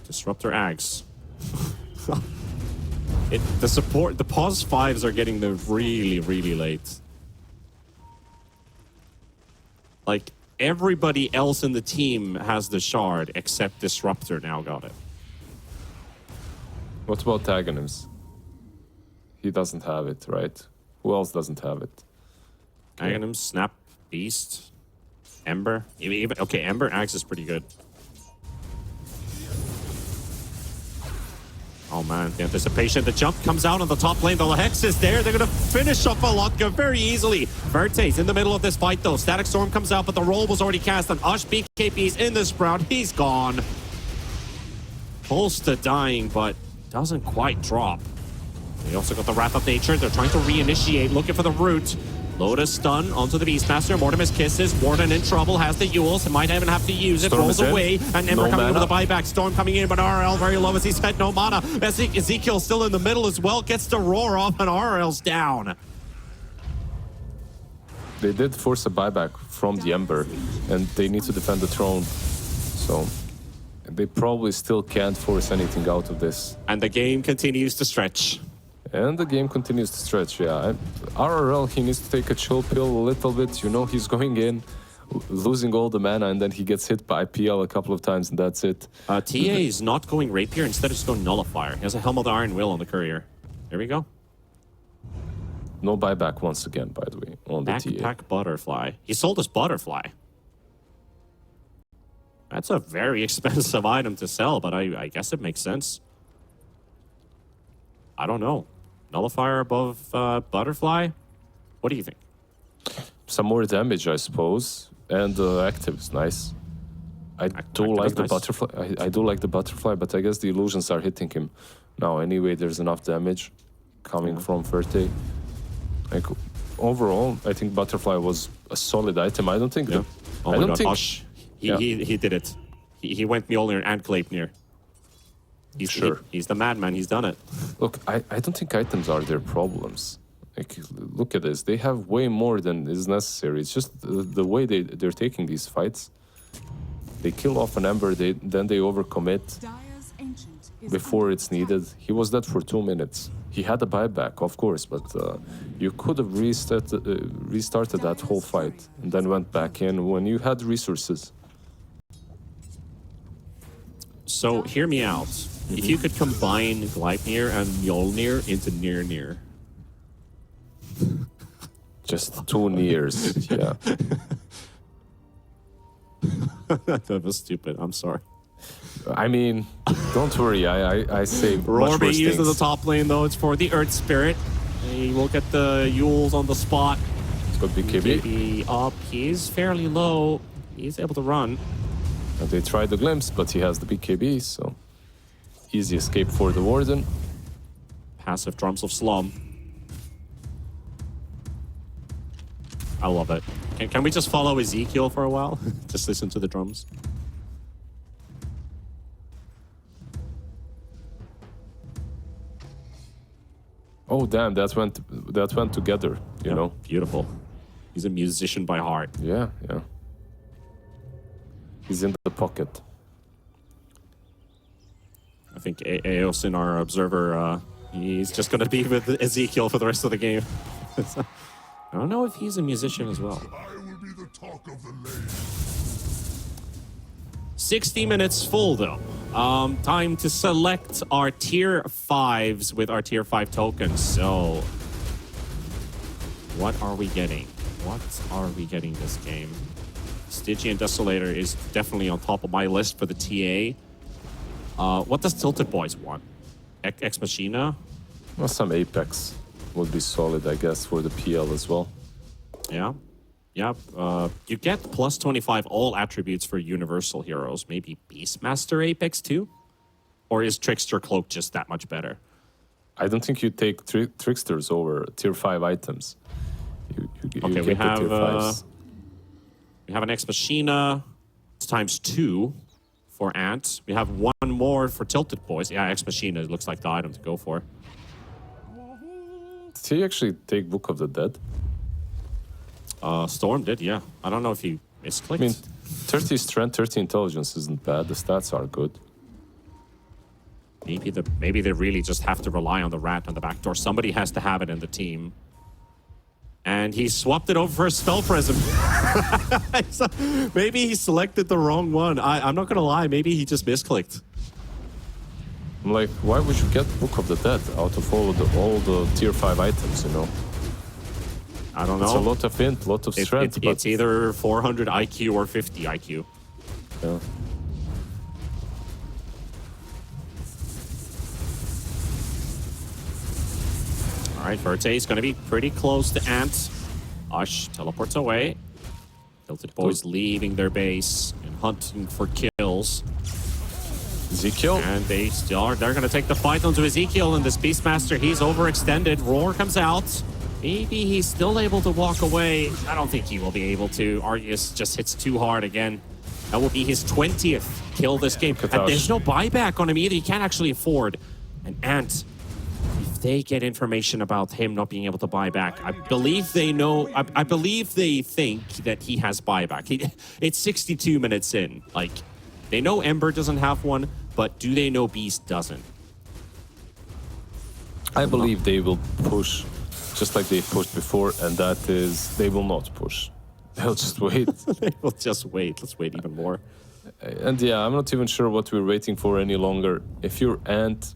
Disruptor Ags. The pause 5s are getting there really, really late. Like, everybody else in the team has the shard except Disruptor now got it. What about Aghanims? He doesn't have it, right? Who else doesn't have it? Aghanim, Snap, Beast, Ember. Okay, Ember Axe is pretty good. Oh man, the anticipation. The jump comes out on the top lane. The Hex is there. They're going to finish off Alotka very easily. Verte's in the middle of this fight though. Static Storm comes out, but the roll was already cast on Ush. BKB's in the Sprout. He's gone. Polsta dying, but doesn't quite drop. They also got the Wrath of Nature. They're trying to reinitiate, looking for the root. Lotus stun onto the Beastmaster. Mortimus kisses. Warden in trouble, has the Euls. It might even have to use it. Storm Rolls is in. away. And Ember No coming in mana. with a buyback. Storm coming in, but RL very low as he's spent no mana. Ezekiel still in the middle as well. Gets the roar off, and RL's down. They did force a buyback from the Ember, and they need to defend the throne. So they probably still can't force anything out of this. And the game continues to stretch. And the game continues to stretch, yeah. RRL, he needs to take a chill pill a little bit. You know, he's going in, losing all the mana, and then he gets hit by PL a couple of times, and that's it. TA is not going Rapier, instead of just going Nullifier. He has a Helm of the Iron Will on the Courier. There we go. No buyback once again, by the way, on the TA. Backpack Butterfly. He sold us Butterfly. That's a very expensive item to sell, but I guess it makes sense. I don't know. Nullifier above Butterfly? What do you think? Some more damage, I suppose, and active is nice. I do Active like is the nice. butterfly. I do like the butterfly, but I guess the illusions are hitting him now. Anyway, there's enough damage coming from Ferte. Like overall, I think butterfly was a solid item. I don't think Yeah. that. Oh I my don't god, think. Osh. Yeah. He did it. He went Mjolnir and Gleipnir. Sure. He's the madman. He's done it. Look, I don't think items are their problems. Like, look at this. They have way more than is necessary. It's just the way they're taking these fights. They kill off an Ember, then they overcommit Dire's ancient is before under it's attack. needed. He was dead for 2 minutes. He had a buyback, of course, but you could have restarted that whole fight and then went back in when you had resources. So, hear me out. If you could combine Gleipnir and Mjolnir into Nir. Just 2 years, yeah. That was stupid. I'm sorry. I mean, don't worry. I say Roar much being worse used in the things. top lane, though. It's for the Earth Spirit. He will get the Euls on the spot. It's got BKB. Maybe up. He's fairly low. He's able to run. And they tried the glimpse, but he has the BKB, so easy escape for the Warden. Passive Drums of Slum. I love it. Can we just follow Ezekiel for a while? Just listen to the drums. Oh damn, that went together, you know. Beautiful. He's a musician by heart. Yeah. He's in the pocket. I think Eosin, our observer, he's just going to be with Ezekiel for the rest of the game. I don't know if he's a musician as well. I will be the talk of the lane. 60 minutes full, though. Time to select our tier 5s with our tier 5 tokens. So, what are we getting? What are we getting this game? Stygian Desolator is definitely on top of my list for the TA. What does TiltedBoys want? Ex Machina? Well, some Apex would be solid, I guess, for the PL as well. Yeah. Yeah. You get plus 25 all attributes for universal heroes. Maybe Beastmaster Apex too? Or is Trickster Cloak just that much better? I don't think you take Tricksters over tier 5 items. You Okay, keep we the tier 5s. have an Ex Machina. It's times 2 for Ant. We have 1 more for TiltedBoys. Yeah, Ex Machina looks like the item to go for. Did he actually take Book of the Dead? Storm did, yeah. I don't know if he misclicked. I mean, 30 strength, 30 intelligence isn't bad. The stats are good. Maybe they really just have to rely on the rat on the back door. Somebody has to have it in the team. And he swapped it over for a Spell Prism. So maybe he selected the wrong one. I'm not going to lie. Maybe he just misclicked. I'm like, why would you get Book of the Dead out of all the tier 5 items, you know? I don't know. It's a lot of int, lot of strength, but It's either 400 IQ or 50 IQ. yeah. All right, Verte is going to be pretty close to Ant. Ush teleports away. TiltedBoys leaving their base and hunting for kills. Ezekiel. And they're going to take the fight onto Ezekiel, and this Beastmaster, he's overextended. Roar comes out. Maybe he's still able to walk away. I don't think he will be able to. Argus just hits too hard again. That will be his 20th kill this game. And there's no buyback on him either. He can't actually afford an Ant. If they get information about him not being able to buy back, I believe they know. I believe they think that he has buyback. It's 62 minutes in. Like, they know Ember doesn't have one, but do they know Beast doesn't? I believe they will push just like they pushed before, and that is they will not push. They'll just wait. They will just wait. Let's wait even more. And yeah, I'm not even sure what we're waiting for any longer. If you're Ant,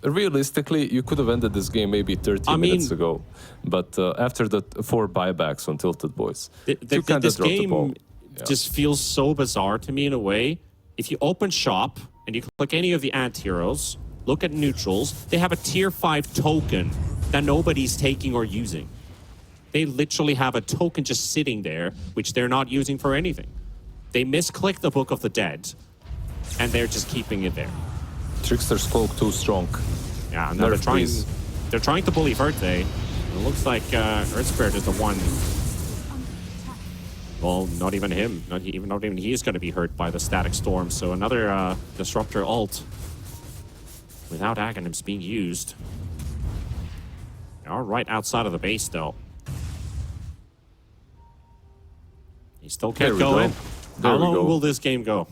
realistically, you could have ended this game maybe 30 minutes ago. But after the 4 buybacks on TiltedBoys, you kind of dropped the ball. Just feels so bizarre to me in a way. If you open shop and you click any of the Ant heroes, look at neutrals, they have a tier 5 token that nobody's taking or using. They literally have a token just sitting there, which they're not using for anything. They misclick the Book of the Dead, and they're just keeping it there. Trickster's Cloak too strong. Yeah, no, they're trying to bully Verte. It looks like Earth Spirit is the one. Well, not even him. Not even he is going to be hurt by the Static Storm. So another Disruptor ult without Aghanims being used. They are right outside of the base, though. He still kept going. How long will this game go?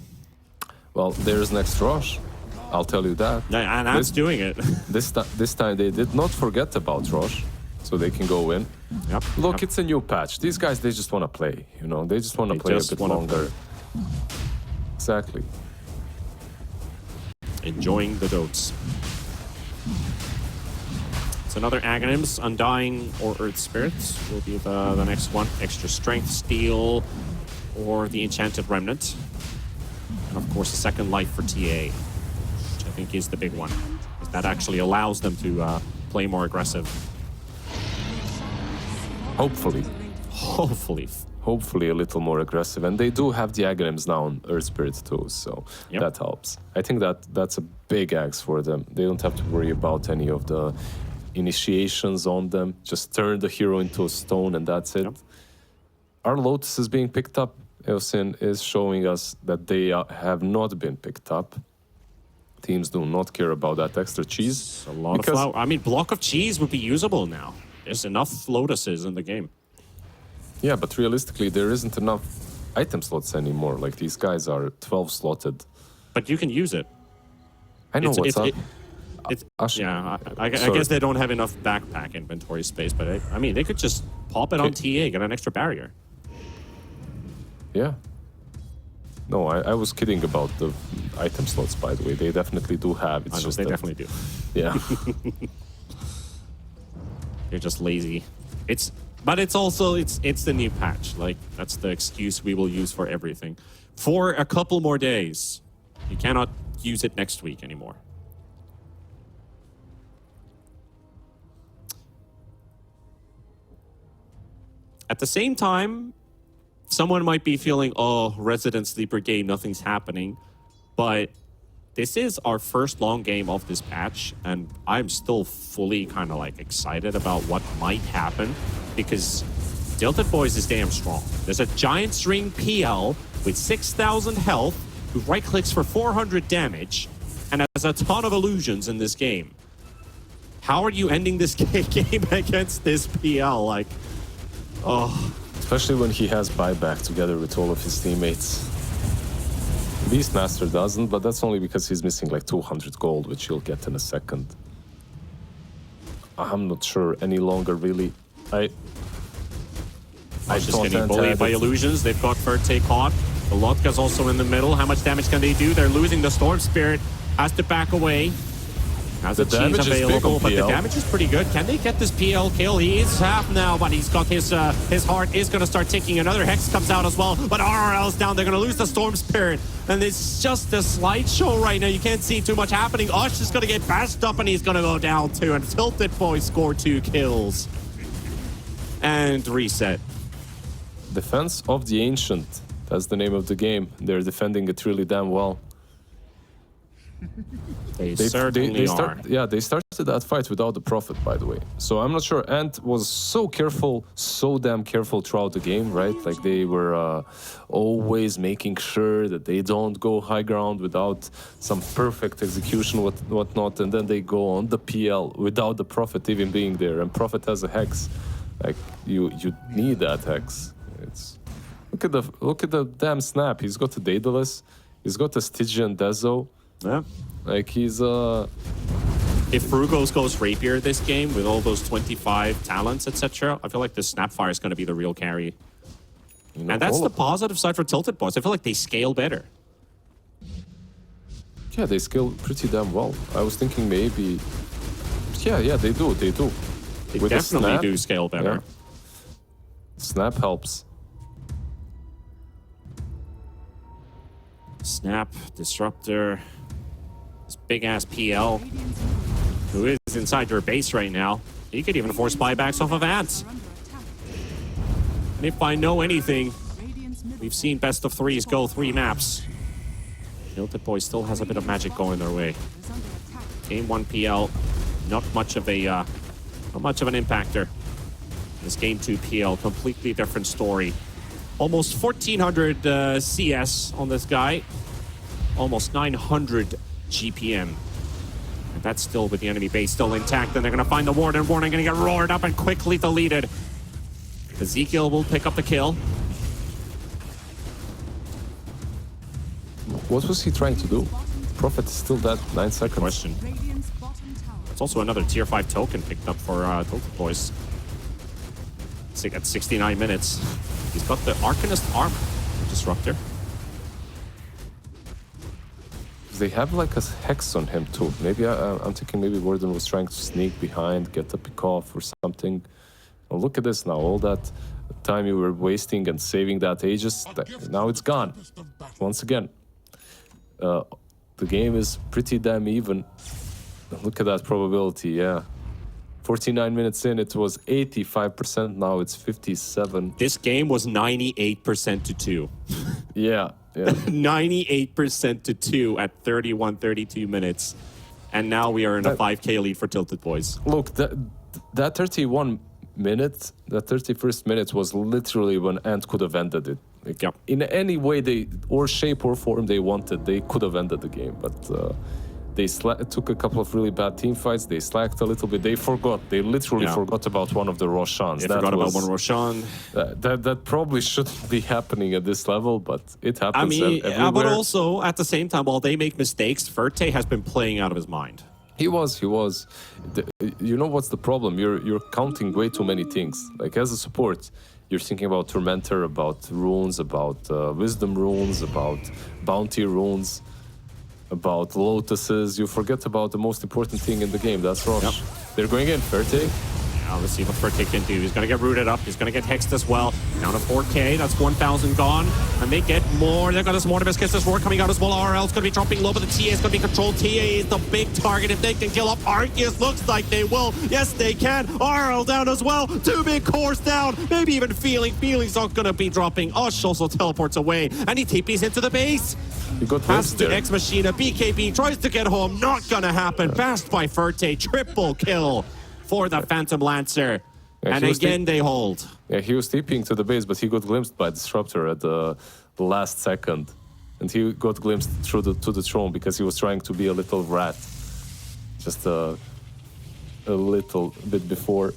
Well, there's next Rosh. I'll tell you that. Yeah, and that's doing it. This time they did not forget about Rosh, so they can go in. Yep. Look, it's a new patch. These guys, they just want to play. You know, they just want to play a bit longer. Exactly. Enjoying the dotes. It's another Aghanims, Undying or Earth Spirits will be the next one. Extra Strength, Steel, or the Enchanted Remnant. And of course, a second life for TA, which I think is the big one. That actually allows them to play more aggressive. Hopefully. Hopefully a little more aggressive. And they do have the Aghanims now on Earth Spirit too, so that helps. I think that's a big axe for them. They don't have to worry about any of the initiations on them. Just turn the hero into a stone and that's it. Yep. Our Lotus is being picked up. Eosin is showing us that they have not been picked up. Teams do not care about that extra cheese. It's a lot of flour. I mean, block of cheese would be usable now. There's enough Lotuses in the game. Yeah, but realistically, there isn't enough item slots anymore. Like, these guys are 12 slotted. But you can use it. I know what's up. I guess they don't have enough backpack inventory space, but I mean, they could just pop it on TA, get an extra barrier. Yeah. No, I was kidding about the item slots, by the way. They definitely do have. It's just they definitely do. Yeah. They're just lazy. But it's also it's the new patch. Like, that's the excuse we will use for everything. For a couple more days. You cannot use it next week anymore. At the same time, someone might be feeling, oh, Resident Sleeper game, nothing's happening. But this is our first long game of this patch, and I'm still fully kind of like excited about what might happen, because TiltedBoys is damn strong. There's a giant string PL with 6,000 health, who right-clicks for 400 damage, and has a ton of illusions in this game. How are you ending this game against this PL? Like, oh. Especially when he has buyback together with all of his teammates. Beastmaster doesn't, but that's only because he's missing like 200 gold, which he'll get in a second. I'm not sure any longer, really. I just getting bullied by illusions. They've got Verte caught. The Lotka's also in the middle. How much damage can they do? They're losing. The Storm Spirit has to back away. Has the cheese available, but the damage is pretty good. Can they get this PL kill? He is half now, but he's got his heart is going to start ticking. Another Hex comes out as well, but RRL's down. They're going to lose the Storm Spirit. And it's just a slideshow right now. You can't see too much happening. Ush is going to get bashed up, and he's going to go down too. And TiltedBoys score 2 kills. And reset. Defense of the Ancient. That's the name of the game. They're defending it really damn well. They certainly are. Yeah, they started that fight without the Prophet, by the way. So I'm not sure. Ant was so careful, so damn careful throughout the game, right? Like they were always making sure that they don't go high ground without some perfect execution, whatnot, and then they go on the PL without the Prophet even being there. And Prophet has a hex. Like you need that hex. It's look at the damn snap. He's got a Daedalus. He's got a Stygian Dezo. Yeah. Like he's If Frugos goes Rapier this game with all those 25 talents, etc., I feel like the Snapfire is going to be the real carry. you know, And that's all the of- positive side for TiltedBoys. I feel like they scale better. Yeah, they scale pretty damn well. I was thinking maybe. Yeah, they do. They With the definitely snap, do scale better. yeah. Snap helps. Snap, Disruptor, this big-ass PL, who is inside your base right now. He could even force buybacks off of Ants. And if I know anything, we've seen best of threes go 3 maps. TiltedBoys still has a bit of magic going their way. Game 1 PL, not much of an impactor. This Game 2 PL, completely different story. Almost 1400 CS on this guy. Almost 900 GPM. And that's still with the enemy base still intact. And they're going to find the Warden. Warden going to get roared up and quickly deleted. Ezekiel will pick up the kill. What was he trying to do? Prophet is still dead. 9 seconds. Question. Radiant's bottom tower It's also another tier 5 token picked up for TiltedBoys. At 69 minutes. He's got the Arcanist armor. Disruptor. They have like a hex on him too. Maybe I'm thinking maybe Warden was trying to sneak behind, get a pick off or something. Oh, look at this now. All that time you were wasting and saving that Aegis, now it's gone. Once again. The game is pretty damn even. Look at that probability, yeah. 49 minutes in, it was 85%. Now it's 57. This game was 98% to 2. Yeah. 98% to 2 at 31, 32 minutes. And now we are in a 5K lead for TiltedBoys. Look, that 31 minute, that 31st minute was literally when Ant could have ended it. Like, Yep. in any way or shape or form they wanted, they could have ended the game. But they took a couple of really bad team fights. They slacked a little bit. They forgot. They literally forgot about one of the Roshans. They forgot about one Roshan. That probably shouldn't be happening at this level, but it happens I mean, everywhere. but also at the same time, while they make mistakes, Ferte has been playing out of his mind. He was. You know what's the problem? You're counting way too many things. Like as a support, you're thinking about Tormentor, about runes, about Wisdom runes, about Bounty runes, about Lotuses. You forget about the most important thing in the game. That's Rosh. Yep. They're going in. Ferte. Now let's see what Ferte can do. He's going to get rooted up. He's going to get hexed as well. Down to 4K. That's 1,000 gone. And they get more. They've got this Mortimus gets this roar coming out as well. RL is going to be dropping low, but the TA is going to be controlled. TA is the big target. If they can kill up Arceus, looks like they will. Yes, they can. RL down as well. 2 big cores down. Maybe even Feeling's not going to be dropping. Ush also teleports away. And he TPs into the base. You got Pass Wisp to there. Ex Machina. BKB tries to get home. Not going to happen. Fast by Ferte. Triple kill for the Phantom Lancer. Yeah, And he was again, they hold. Yeah, he was TPing to the base, but he got glimpsed by Disruptor at the last second. And he got glimpsed to the throne because he was trying to be a little rat. Just a little bit before.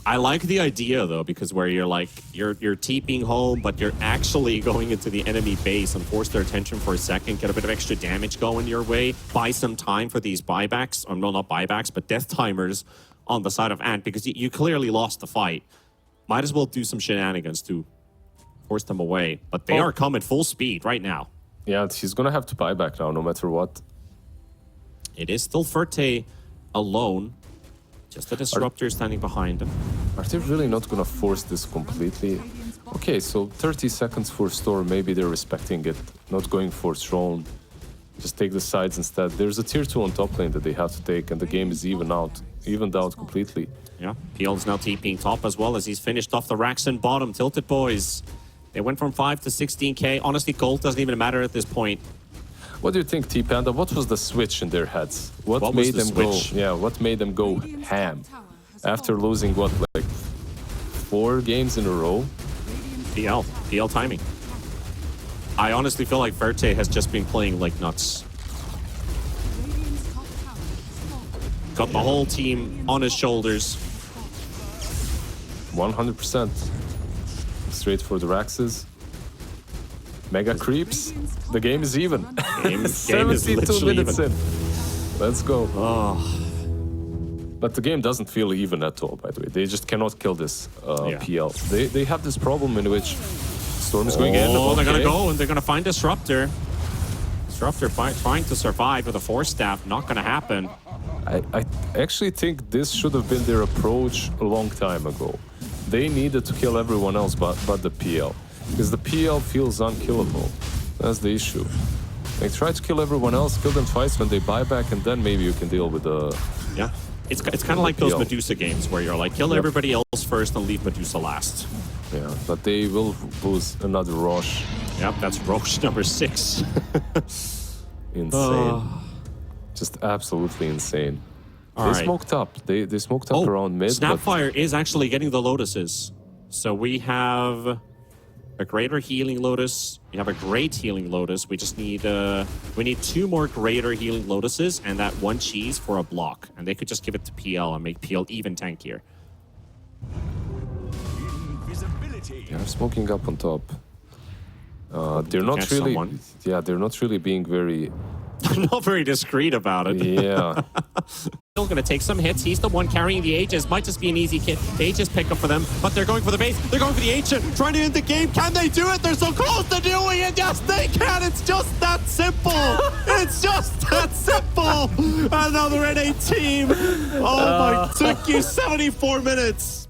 I like the idea, though, because where you're like, you're TPing home, but you're actually going into the enemy base and force their attention for a second, get a bit of extra damage going your way, buy some time for these buybacks, or no, not buybacks, but death timers on the side of Ant, because you clearly lost the fight. Might as well do some shenanigans to force them away, but they are coming full speed right now. Yeah, he's gonna have to buy back now, no matter what. It is still Ferte alone. Just a Disruptor standing behind him. Are they really not gonna force this completely? Okay, so 30 seconds for Storm, maybe they're respecting it, not going for Throne. Just take the sides instead. There's a tier 2 on top lane that they have to take, and the game is evened out completely. Yeah, PL's now TPing top as well as he's finished off the racks and bottom. TiltedBoys, they went from 5 to 16K. Honestly, gold doesn't even matter at this point. What do you think, T Panda? What was the switch in their heads? What was made the them go? switch? Yeah, what made them go ham after losing what, like 4 games in a row? PL timing. I honestly feel like Verte has just been playing like nuts. Radiant's top tower has fallen. Got the whole team on his shoulders. 100%. Straight for the Raxes. Mega creeps. The game is even. Game is 72 literally minutes even. in. Let's go. Oh, But the game doesn't feel even at all, by the way. They just cannot kill this Yeah. PL. They have this problem in which Storm is going in. oh, they're gonna okay. go and they're gonna find Disruptor. Disruptor trying to survive with a 4-staff. Not gonna happen. I actually think this should have been their approach a long time ago. They needed to kill everyone else but the PL. Because the PL feels unkillable. That's the issue. Like, try to kill everyone else, kill them twice when they buy back, and then maybe you can deal with the... Yeah. It's kind of like those PL. Medusa games where you're like, kill Yep. everybody else first and leave Medusa last. Yeah, but they will lose another Roche. Yep, that's Roche number 6. Insane. Just absolutely insane. All They right. smoked up. They smoked up around mid, but Snapfire is actually getting the Lotuses. So we have a greater healing Lotus. We have a great healing Lotus. We just need we need 2 more greater healing Lotuses and that 1 cheese for a block. And they could just give it to PL and make PL even tankier. they're smoking up on top. They're not catch really... someone. Yeah, they're not really being very... Not very discreet about it. Yeah. Still gonna take some hits. He's the one carrying the Aegis. Might just be an easy kit. The Aegis pick up for them, but they're going for the base. They're going for the Ancient, trying to end the game. Can they do it? They're so close to doing it. Yes, they can. It's just that simple. It's just that simple. Another NA team. Oh my, took you 74 minutes.